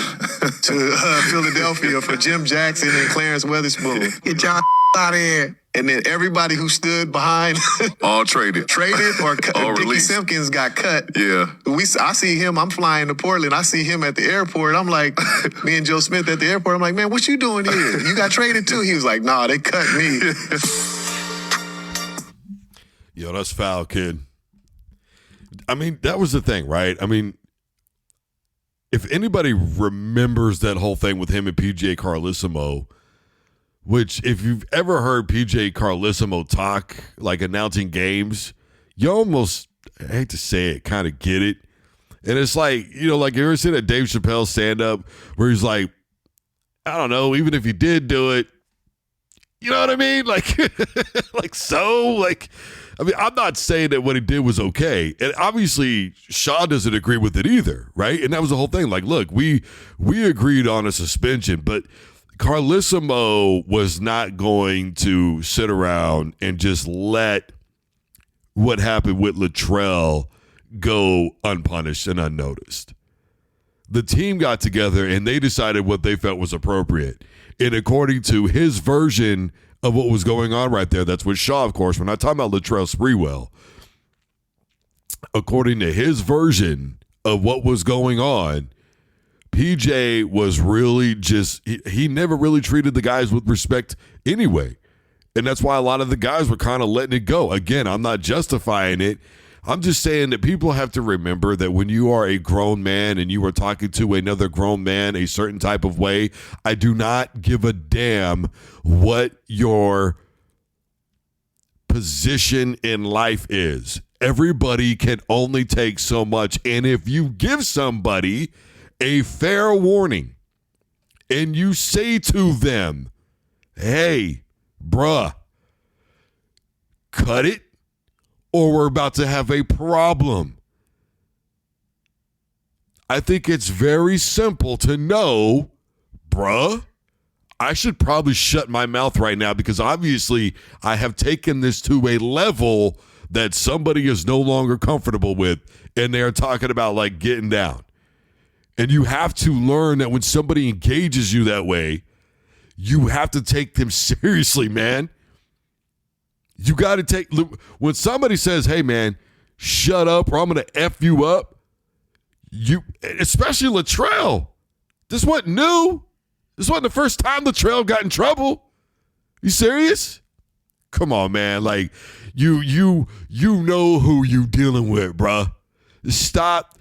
[SPEAKER 4] Philadelphia for Jim Jackson and Clarence Weatherspoon. Get y'all out of here. And then everybody who stood behind
[SPEAKER 1] all traded
[SPEAKER 4] or
[SPEAKER 1] all
[SPEAKER 4] Dickie
[SPEAKER 1] released.
[SPEAKER 4] Simpkins got cut.
[SPEAKER 1] Yeah.
[SPEAKER 4] I see him. I'm flying to Portland. I see him at the airport. I'm like, me and Joe Smith at the airport. I'm like, "Man, what you doing here? You got traded too?" He was like, "Nah, they cut me."
[SPEAKER 2] Yo, that's foul, kid. I mean, that was the thing, right? I mean, if anybody remembers that whole thing with him and PJ Carlesimo, which if you've ever heard PJ Carlesimo talk, like announcing games, you almost, I hate to say it, kind of get it. And it's like, like you ever seen that Dave Chappelle stand-up where he's like, I don't know, even if he did do it, you know what I mean? Like, I'm not saying that what he did was okay. And obviously, Shaw doesn't agree with it either, right? And that was the whole thing. Like, look, we agreed on a suspension, but Carlesimo was not going to sit around and just let what happened with Latrell go unpunished and unnoticed. The team got together and they decided what they felt was appropriate. And according to his version of what was going on right there, that's with Shaw, of course. We're not talking about Latrell Sprewell. According to his version of what was going on, PJ was really just, he never really treated the guys with respect anyway. And that's why a lot of the guys were kind of letting it go. Again, I'm not justifying it. I'm just saying that people have to remember that when you are a grown man and you are talking to another grown man a certain type of way, I do not give a damn what your position in life is. Everybody can only take so much. And if you give somebody a fair warning and you say to them, hey, bruh, cut it, or we're about to have a problem. I think it's very simple to know, bruh, I should probably shut my mouth right now because obviously I have taken this to a level that somebody is no longer comfortable with, and they're talking about like getting down. And you have to learn that when somebody engages you that way, you have to take them seriously, man. You got to take, when somebody says, hey, man, shut up or I'm going to F you up, especially Latrell. This wasn't new. This wasn't the first time Latrell got in trouble. You serious? Come on, man. Like, you know who you dealing with, bruh. Stop.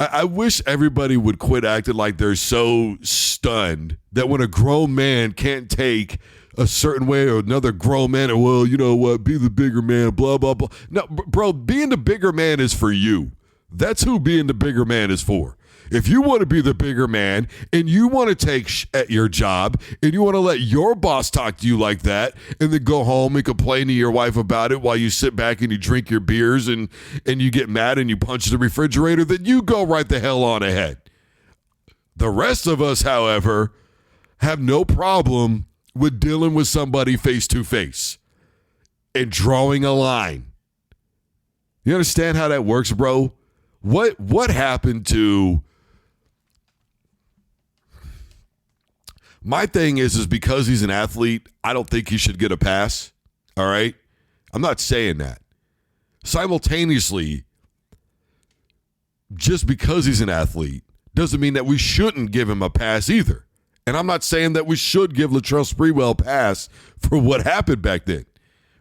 [SPEAKER 2] I wish everybody would quit acting like they're so stunned that when a grown man can't take a certain way or another grown man, and well, you know what, be the bigger man, blah, blah, blah. No, bro, being the bigger man is for you. That's who being the bigger man is for. If you want to be the bigger man and you want to take at your job and you want to let your boss talk to you like that and then go home and complain to your wife about it while you sit back and you drink your beers and you get mad and you punch the refrigerator, then you go right the hell on ahead. The rest of us, however, have no problem with dealing with somebody face to face and drawing a line. You understand how that works, bro? What happened to... My thing is because he's an athlete, I don't think he should get a pass, all right? I'm not saying that. Simultaneously, just because he's an athlete doesn't mean that we shouldn't give him a pass either. And I'm not saying that we should give Latrell Sprewell a pass for what happened back then.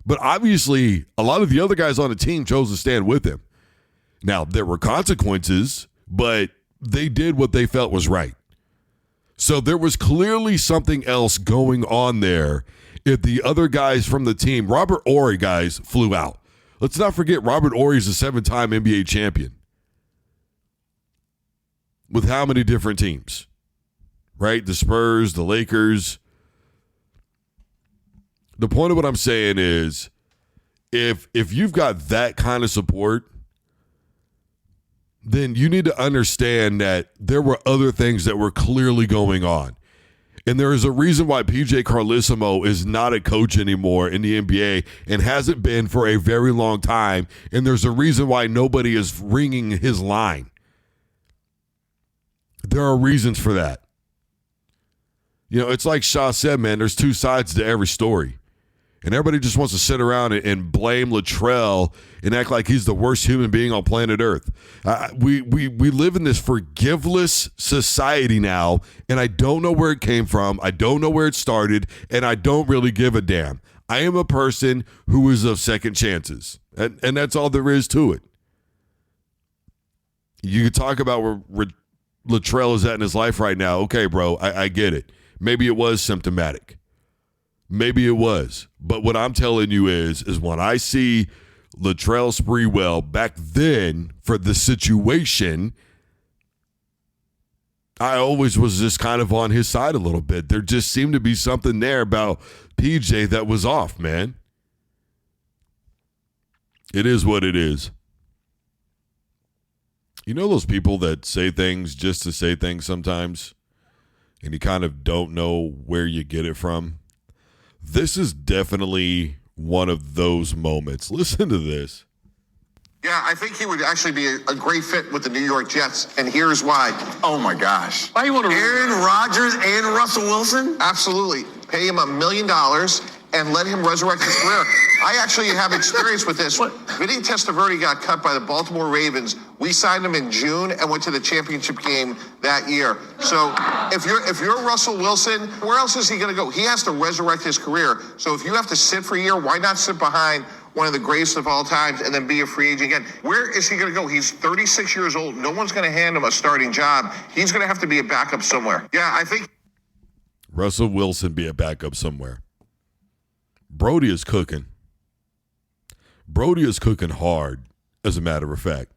[SPEAKER 2] But obviously, a lot of the other guys on the team chose to stand with him. Now, there were consequences, but they did what they felt was right. So there was clearly something else going on there if the other guys from the team, Robert Horry, guys, flew out. Let's not forget Robert Horry is a 7-time NBA champion. With how many different teams? Right? The Spurs, the Lakers. The point of what I'm saying is if you've got that kind of support, then you need to understand that there were other things that were clearly going on. And there is a reason why PJ Carlesimo is not a coach anymore in the NBA and hasn't been for a very long time. And there's a reason why nobody is ringing his line. There are reasons for that. You know, it's like Shaw said, man, there's two sides to every story. And everybody just wants to sit around and blame Latrell and act like he's the worst human being on planet Earth. We live in this forgiveless society now, and I don't know where it came from. I don't know where it started, and I don't really give a damn. I am a person who is of second chances, and that's all there is to it. You can talk about where Latrell is at in his life right now. Okay, bro, I get it. Maybe it was symptomatic. Maybe it was. But what I'm telling you is when I see Latrell Sprewell back then for the situation, I always was just kind of on his side a little bit. There just seemed to be something there about PJ that was off, man. It is what it is. You know those people that say things just to say things sometimes, and you kind of don't know where you get it from? This is definitely one of those moments. Listen to this.
[SPEAKER 5] Yeah, I think he would actually be a great fit with the New York Jets, and here's why.
[SPEAKER 6] Oh, my gosh.
[SPEAKER 5] Why you want to...
[SPEAKER 6] Aaron Rodgers and Russell Wilson?
[SPEAKER 5] Absolutely. Pay him $1 million, and let him resurrect his career. I actually have experience with this. Vinny Testaverde got cut by the Baltimore Ravens. We signed him in June and went to the championship game that year. So if you're Russell Wilson, where else is he going to go? He has to resurrect his career. So if you have to sit for a year, why not sit behind one of the greatest of all times and then be a free agent again? Where is he going to go? He's 36 years old. No one's going to hand him a starting job. He's going to have to be a backup somewhere. Yeah, I think
[SPEAKER 2] Russell Wilson be a backup somewhere. Brody is cooking. Brody is cooking hard, as a matter of fact.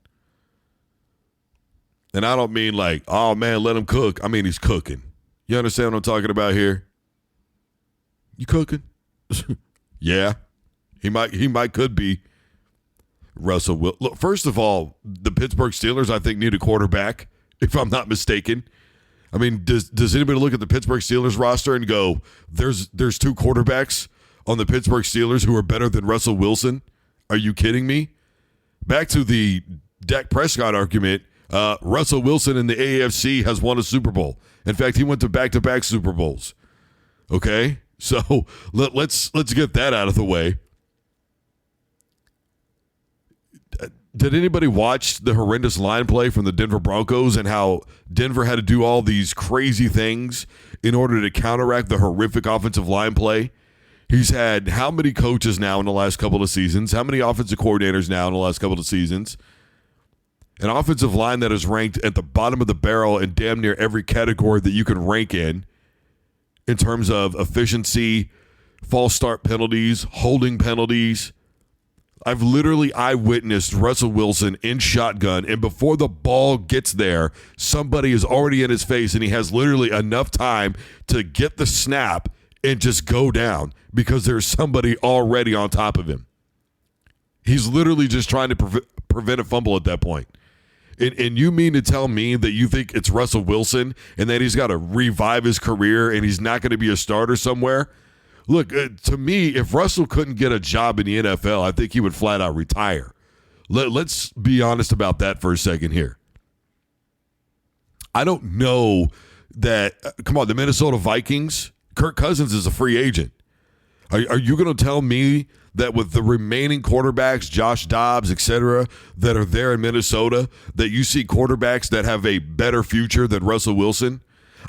[SPEAKER 2] And I don't mean like, oh man, let him cook. I mean, he's cooking. You understand what I'm talking about here? You cooking? Yeah. He could be. Russell will. Look, first of all, the Pittsburgh Steelers, I think, need a quarterback, if I'm not mistaken. I mean, does anybody look at the Pittsburgh Steelers roster and go, there's two quarterbacks on the Pittsburgh Steelers who are better than Russell Wilson? Are you kidding me? Back to the Dak Prescott argument, Russell Wilson in the AFC has won a Super Bowl. In fact, he went to back-to-back Super Bowls. Okay? So let's get that out of the way. Did anybody watch the horrendous line play from the Denver Broncos and how Denver had to do all these crazy things in order to counteract the horrific offensive line play? He's had how many coaches now in the last couple of seasons? How many offensive coordinators now in the last couple of seasons? An offensive line that is ranked at the bottom of the barrel in damn near every category that you can rank in terms of efficiency, false start penalties, holding penalties. I've literally eyewitnessed Russell Wilson in shotgun, and before the ball gets there, somebody is already in his face, and he has literally enough time to get the snap and just go down because there's somebody already on top of him. He's literally just trying to prevent a fumble at that point. And you mean to tell me that you think it's Russell Wilson and that he's got to revive his career and he's not going to be a starter somewhere? Look, to me, if Russell couldn't get a job in the NFL, I think he would flat out retire. Let's be honest about that for a second here. I don't know that, come on, the Minnesota Vikings, Kirk Cousins is a free agent. Are you going to tell me that with the remaining quarterbacks, Josh Dobbs, et cetera, that are there in Minnesota, that you see quarterbacks that have a better future than Russell Wilson?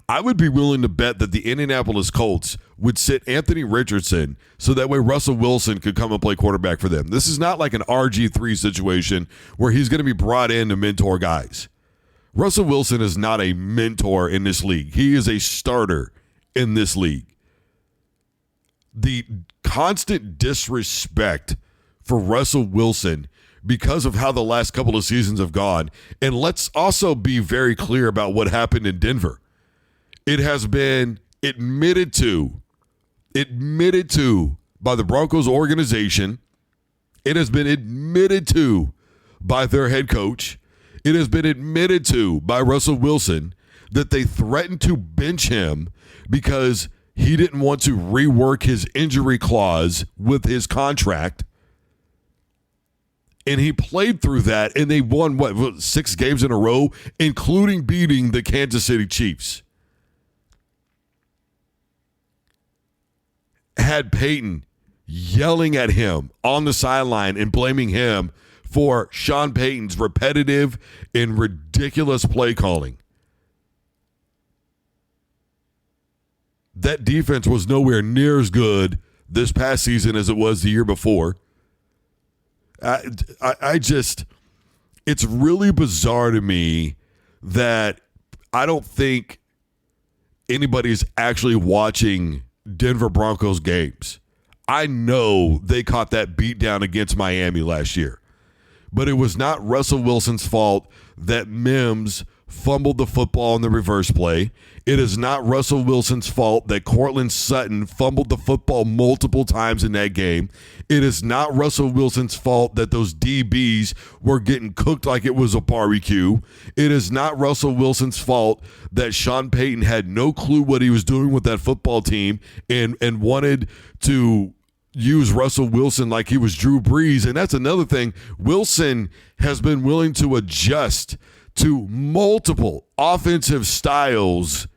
[SPEAKER 2] I would be willing to bet that the Indianapolis Colts would sit Anthony Richardson so that way Russell Wilson could come and play quarterback for them. This is not like an RG3 situation where he's going to be brought in to mentor guys. Russell Wilson is not a mentor in this league. He is a starter in this league. The constant disrespect for Russell Wilson because of how the last couple of seasons have gone, and let's also be very clear about what happened in Denver. It has been admitted to by the Broncos organization. It has been admitted to by their head coach. It has been admitted to by Russell Wilson that they threatened to bench him because he didn't want to rework his injury clause with his contract. And he played through that, and they won, 6 games in a row, including beating the Kansas City Chiefs. Had Peyton yelling at him on the sideline and blaming him for Sean Payton's repetitive and ridiculous play calling. That defense was nowhere near as good this past season as it was the year before. I just, it's really bizarre to me that I don't think anybody's actually watching Denver Broncos games. I know they caught that beat down against Miami last year, but it was not Russell Wilson's fault that Mims fumbled the football in the reverse play. It is not Russell Wilson's fault that Cortland Sutton fumbled the football multiple times in that game. It is not Russell Wilson's fault that those DBs were getting cooked like it was a barbecue. It is not Russell Wilson's fault that Sean Payton had no clue what he was doing with that football team and wanted to use Russell Wilson like he was Drew Brees. And that's another thing. Wilson has been willing to adjust to multiple offensive styles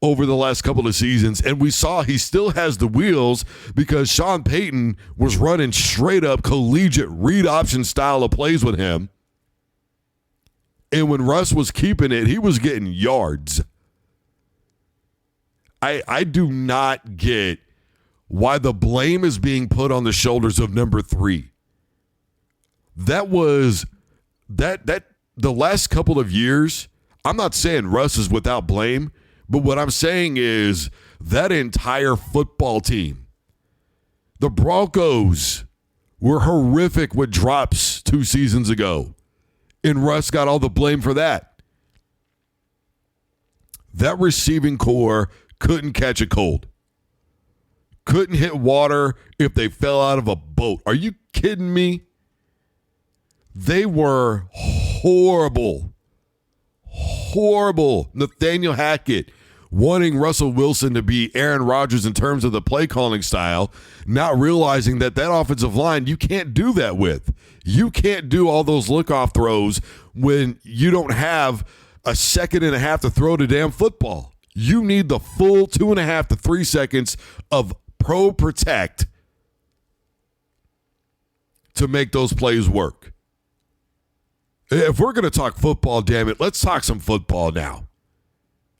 [SPEAKER 2] over the last couple of seasons, and we saw he still has the wheels because Sean Payton was running straight up collegiate read option style of plays with him. And when Russ was keeping it, he was getting yards. I do not get why the blame is being put on the shoulders of number 3. That was the last couple of years. I'm not saying Russ is without blame, but what I'm saying is that entire football team, the Broncos were horrific with drops 2 seasons ago, and Russ got all the blame for that. That receiving core couldn't catch a cold. Couldn't hit water if they fell out of a boat. Are you kidding me? They were horrible. Horrible. Nathaniel Hackett wanting Russell Wilson to be Aaron Rodgers in terms of the play calling style, not realizing that offensive line, you can't do that with. You can't do all those look-off throws when you don't have a second and a half to throw the damn football. You need the full 2.5 to 3 seconds of pro protect to make those plays work. If we're going to talk football, damn it, let's talk some football now.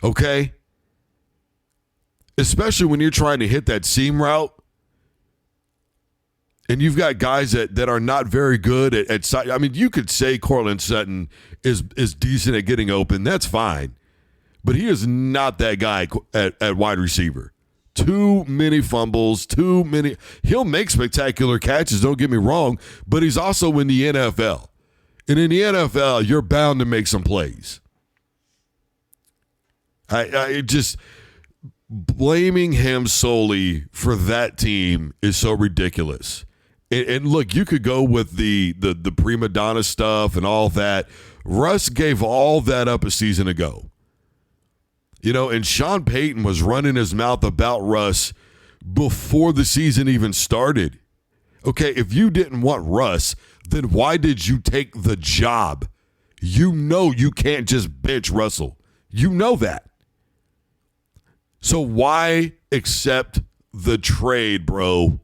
[SPEAKER 2] Okay? Especially when you're trying to hit that seam route and you've got guys that are not very good at side. I mean, you could say Cortland Sutton is decent at getting open. That's fine. But he is not that guy at wide receiver. Too many fumbles, too many. He'll make spectacular catches, don't get me wrong, but he's also in the NFL. And in the NFL, you're bound to make some plays. I just blaming him solely for that team is so ridiculous. And look, you could go with the prima donna stuff and all that. Russ gave all that up a season ago. You know, and Sean Payton was running his mouth about Russ before the season even started. Okay, if you didn't want Russ, then why did you take the job? You know you can't just bench Russell. You know that. So why accept the trade, bro?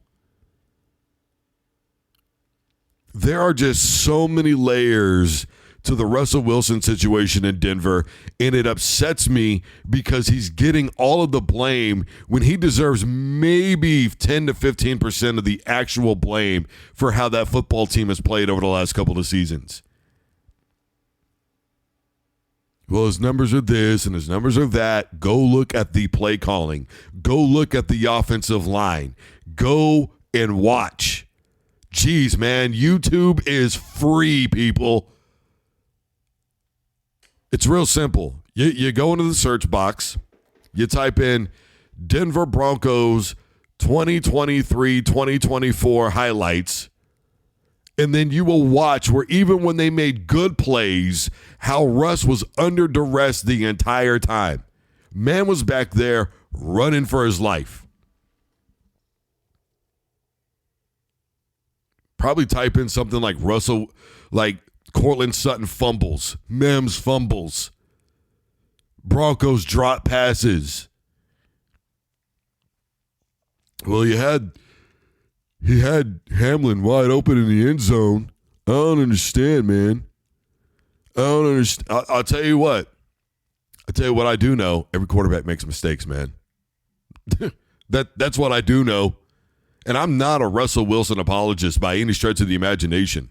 [SPEAKER 2] There are just so many layers to the Russell Wilson situation in Denver, and it upsets me because he's getting all of the blame when he deserves maybe 10 to 15% of the actual blame for how that football team has played over the last couple of seasons. Well, his numbers are this and his numbers are that. Go look at the play calling. Go look at the offensive line. Go and watch. Jeez, man, YouTube is free, people. It's real simple. You go into the search box, you type in Denver Broncos 2023-2024 highlights, and then you will watch where even when they made good plays, how Russ was under duress the entire time. Man was back there running for his life. Probably type in something like Russell, like Cortland Sutton fumbles, Mims fumbles, Broncos drop passes. Well, he had Hamlin wide open in the end zone. I don't understand, man. I don't understand. I'll tell you what. I'll tell you what I do know. Every quarterback makes mistakes, man. That's what I do know. And I'm not a Russell Wilson apologist by any stretch of the imagination.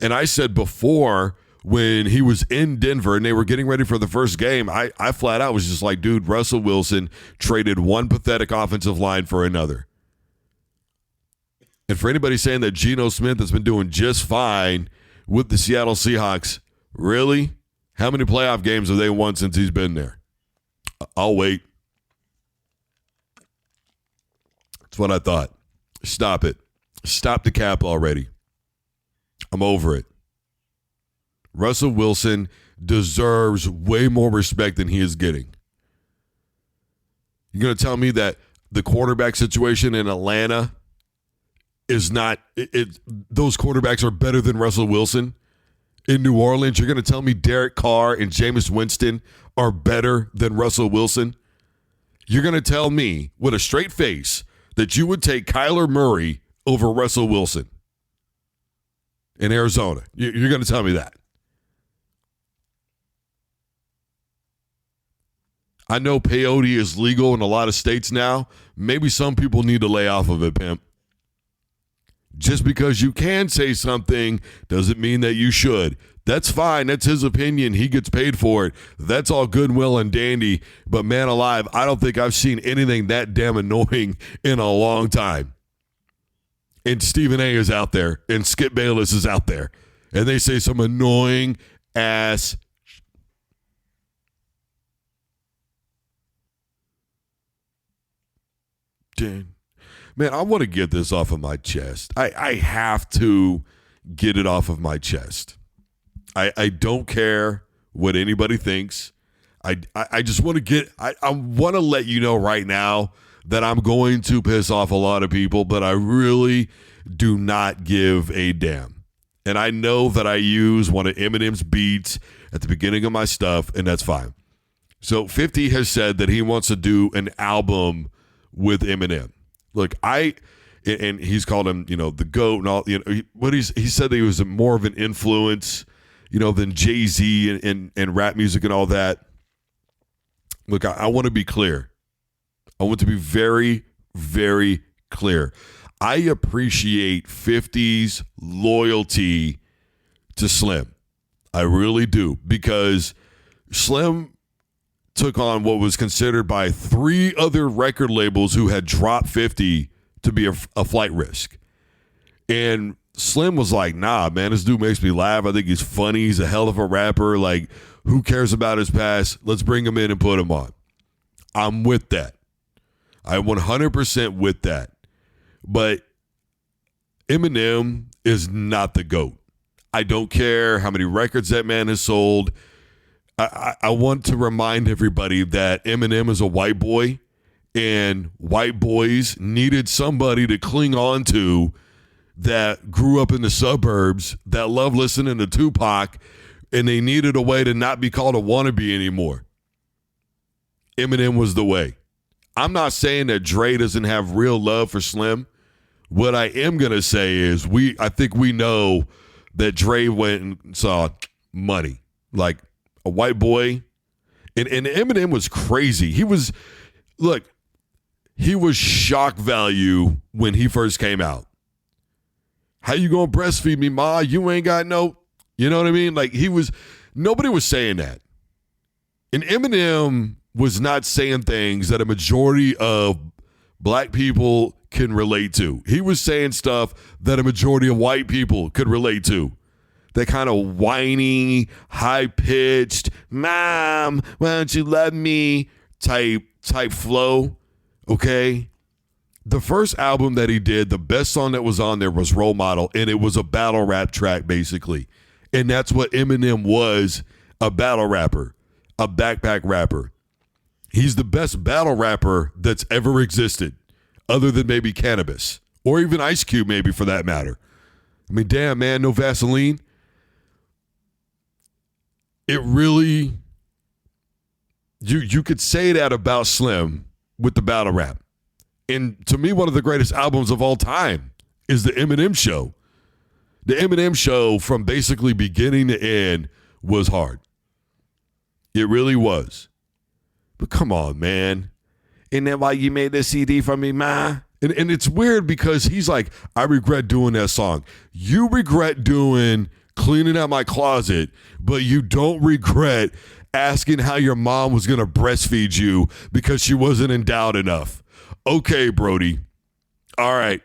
[SPEAKER 2] And I said before, when he was in Denver and they were getting ready for the first game, I flat out was just like, dude, Russell Wilson traded one pathetic offensive line for another. And for anybody saying that Geno Smith has been doing just fine with the Seattle Seahawks, really? How many playoff games have they won since he's been there? I'll wait. That's what I thought. Stop it. Stop the cap already. I'm over it. Russell Wilson deserves way more respect than he is getting. You're going to tell me that the quarterback situation in Atlanta is not those quarterbacks are better than Russell Wilson? In New Orleans, you're going to tell me Derek Carr and Jameis Winston are better than Russell Wilson? You're going to tell me with a straight face that you would take Kyler Murray over Russell Wilson in Arizona. You're going to tell me that. I know peyote is legal in a lot of states now. Maybe some people need to lay off of it, pimp. Just because you can say something doesn't mean that you should. That's fine. That's his opinion. He gets paid for it. That's all good, well, and dandy. But man alive, I don't think I've seen anything that damn annoying in a long time. And Stephen A. is out there, and Skip Bayless is out there. And they say some annoying ass Man, I want to get this off of my chest. I have to get it off of my chest. I don't care what anybody thinks. I just want to get I want to let you know right now that I'm going to piss off a lot of people, but I really do not give a damn. And I know that I use one of Eminem's beats at the beginning of my stuff, and that's fine. So 50 has said that he wants to do an album with Eminem. Look, and he's called him, the GOAT and all, he said that he was more of an influence, than Jay-Z and rap music and all that. Look, I want to be clear. I want to be very, very clear. I appreciate 50's loyalty to Slim. I really do, because Slim took on what was considered by 3 other record labels who had dropped 50 to be a flight risk. And Slim was like, nah, man, this dude makes me laugh. I think he's funny. He's a hell of a rapper. Like, who cares about his past? Let's bring him in and put him on. I'm with that. I'm 100% with that. But Eminem is not the GOAT. I don't care how many records that man has sold. I want to remind everybody that Eminem is a white boy, and white boys needed somebody to cling on to that grew up in the suburbs, that loved listening to Tupac, and they needed a way to not be called a wannabe anymore. Eminem was the way. I'm not saying that Dre doesn't have real love for Slim. What I am going to say is I think we know that Dre went and saw money. Like, a white boy, and Eminem was crazy. He was shock value when he first came out. How you gonna breastfeed me, ma? You ain't got no, you know what I mean? Like, nobody was saying that. And Eminem was not saying things that a majority of black people can relate to. He was saying stuff that a majority of white people could relate to. That kind of whiny, high-pitched, mom, why don't you love me type flow, okay? The first album that he did, the best song that was on there was Role Model, and it was a battle rap track, basically. And that's what Eminem was, a battle rapper, a backpack rapper. He's the best battle rapper that's ever existed, other than maybe Cannabis, or even Ice Cube, maybe, for that matter. I mean, damn, man, no Vaseline. It really, you could say that about Slim with the battle rap. And to me, one of the greatest albums of all time is the Eminem Show. The Eminem Show, from basically beginning to end, was hard. It really was. But come on, man. Isn't that why you made this CD for me, ma? And it's weird because he's like, I regret doing that song. You regret doing Cleaning Out My Closet, but you don't regret asking how your mom was going to breastfeed you because she wasn't endowed enough. Okay, Brody. All right.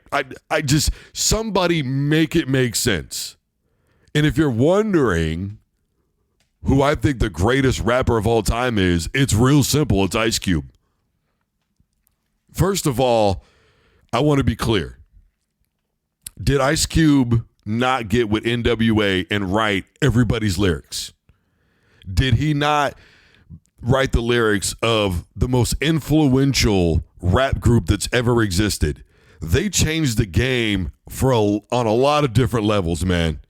[SPEAKER 2] I just, somebody make it make sense. And if you're wondering who I think the greatest rapper of all time is, it's real simple. It's Ice Cube. First of all, I want to be clear. Did Ice Cube not get with NWA and write everybody's lyrics? Did he not write the lyrics of the most influential rap group that's ever existed? They changed the game on a lot of different levels, man.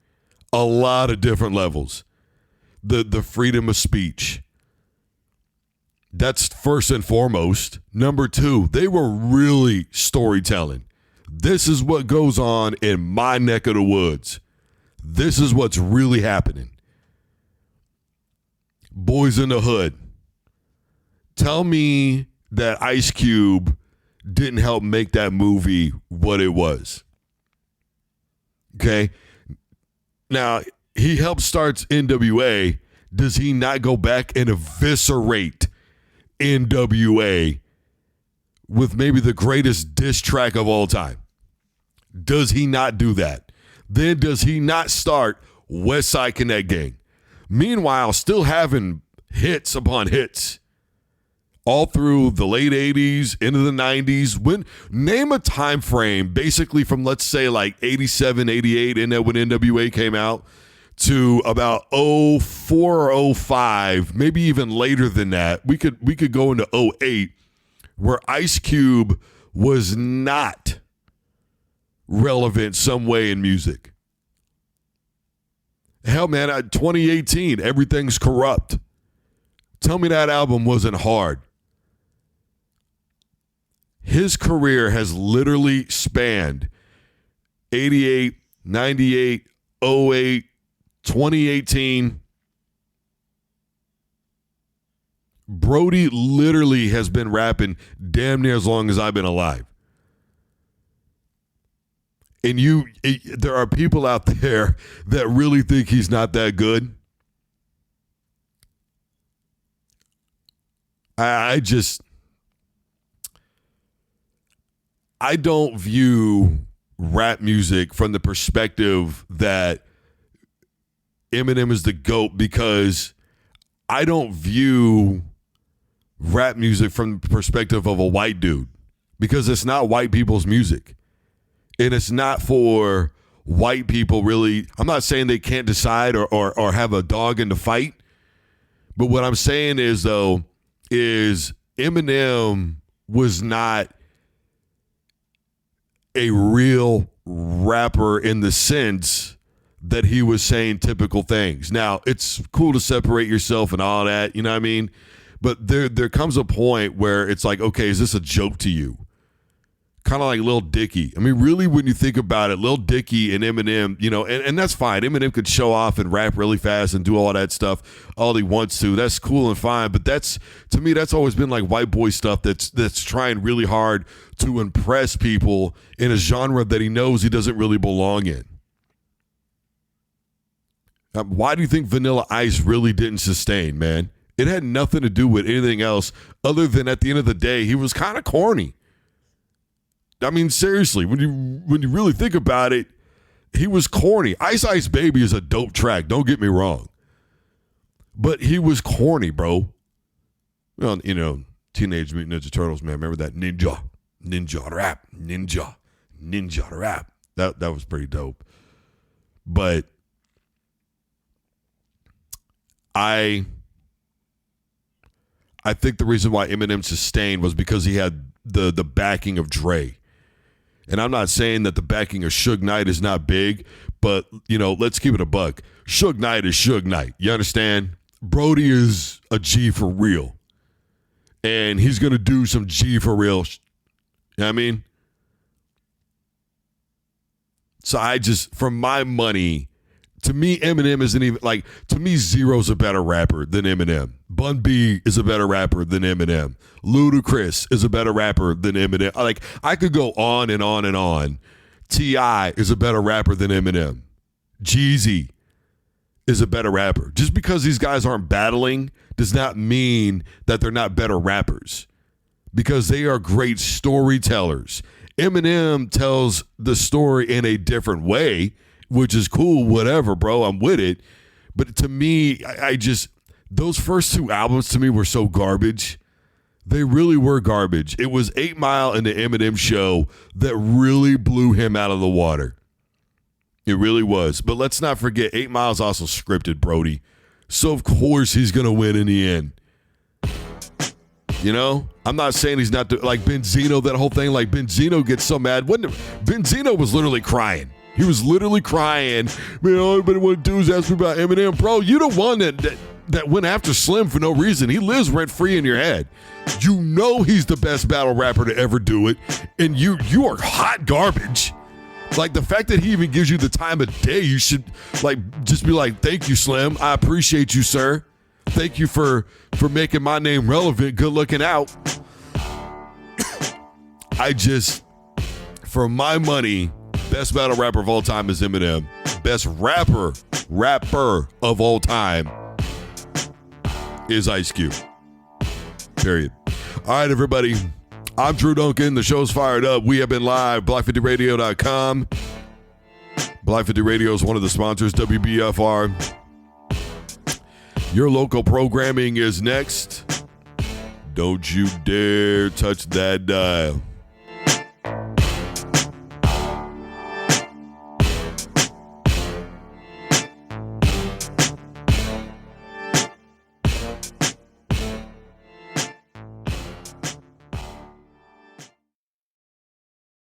[SPEAKER 2] A lot of different levels. The freedom of speech, That's first and foremost. Number two, they were really storytelling. This is what goes on in my neck of the woods. This is what's really happening. Boys in the Hood. Tell me that Ice Cube didn't help make that movie what it was. Okay? Now, he helped start NWA. Does he not go back and eviscerate NWA with maybe the greatest diss track of all time? Does he not do that? Then does he not start West Side Connect Gang? Meanwhile, still having hits upon hits all through the late 80s, into the 90s. Name a time frame basically from, let's say, like 87, 88, and then when NWA came out, to about 04 or 05, maybe even later than that. We could go into 08, where Ice Cube was not relevant some way in music. Hell, man, 2018, Everything's Corrupt. Tell me that album wasn't hard. His career has literally spanned 88, 98, 08, 2018. Brody literally has been rapping damn near as long as I've been alive. And there are people out there that really think he's not that good. I don't view rap music from the perspective that Eminem is the GOAT, because I don't view rap music from the perspective of a white dude, because it's not white people's music. And it's not for white people, really. I'm not saying they can't decide or have a dog in the fight. But what I'm saying is, though, is Eminem was not a real rapper in the sense that he was saying typical things. Now, it's cool to separate yourself and all that, you know what I mean? But there comes a point where it's like, okay, is this a joke to you? Kind of like Lil Dicky. I mean, really, when you think about it, Lil Dicky and Eminem, you know, and that's fine. Eminem could show off and rap really fast and do all that stuff all he wants to. That's cool and fine. But to me, that's always been like white boy stuff that's trying really hard to impress people in a genre that he knows he doesn't really belong in. Why do you think Vanilla Ice really didn't sustain, man? It had nothing to do with anything else other than at the end of the day, he was kind of corny. I mean, seriously, when you really think about it, he was corny. Ice Ice Baby is a dope track, don't get me wrong. But he was corny, bro. Well, you know, Teenage Mutant Ninja Turtles, man. Remember that ninja rap. That was pretty dope. But I think the reason why Eminem sustained was because he had the backing of Dre. And I'm not saying that the backing of Suge Knight is not big, but, you know, let's keep it a buck. Suge Knight is Suge Knight. You understand? Brody is a G for real. And he's going to do some G for real. You know what I mean? So for my money, to me, Eminem isn't even, like, to me, Zero's a better rapper than Eminem. Bun B is a better rapper than Eminem. Ludacris is a better rapper than Eminem. Like, I could go on and on and on. T.I. is a better rapper than Eminem. Jeezy is a better rapper. Just because these guys aren't battling does not mean that they're not better rappers, because they are great storytellers. Eminem tells the story in a different way, which is cool, whatever, bro, I'm with it. But to me, I just, those first two albums to me were so garbage. They really were garbage. It was 8 Mile and the Eminem Show that really blew him out of the water. It really was. But let's not forget, 8 Mile's also scripted, Brody. So of course he's going to win in the end. You know, I'm not saying he's not, like Benzino, that whole thing, like Benzino gets so mad. Benzino was literally crying. He was literally crying. Man, all anybody want to do is ask me about Eminem. Bro, you the one that that went after Slim for no reason. He lives rent-free in your head. You know he's the best battle rapper to ever do it, and you are hot garbage. Like, the fact that he even gives you the time of day, you should, like, just be like, thank you, Slim. I appreciate you, sir. Thank you for making my name relevant. Good looking out. For my money, best battle rapper of all time is Eminem. Best rapper of all time is Ice Cube. Period. All right, everybody. I'm Drew Duncan. The show's fired up. We have been live, Block50Radio.com. Block 50 Radio is one of the sponsors, WBFR. Your local programming is next. Don't you dare touch that dial.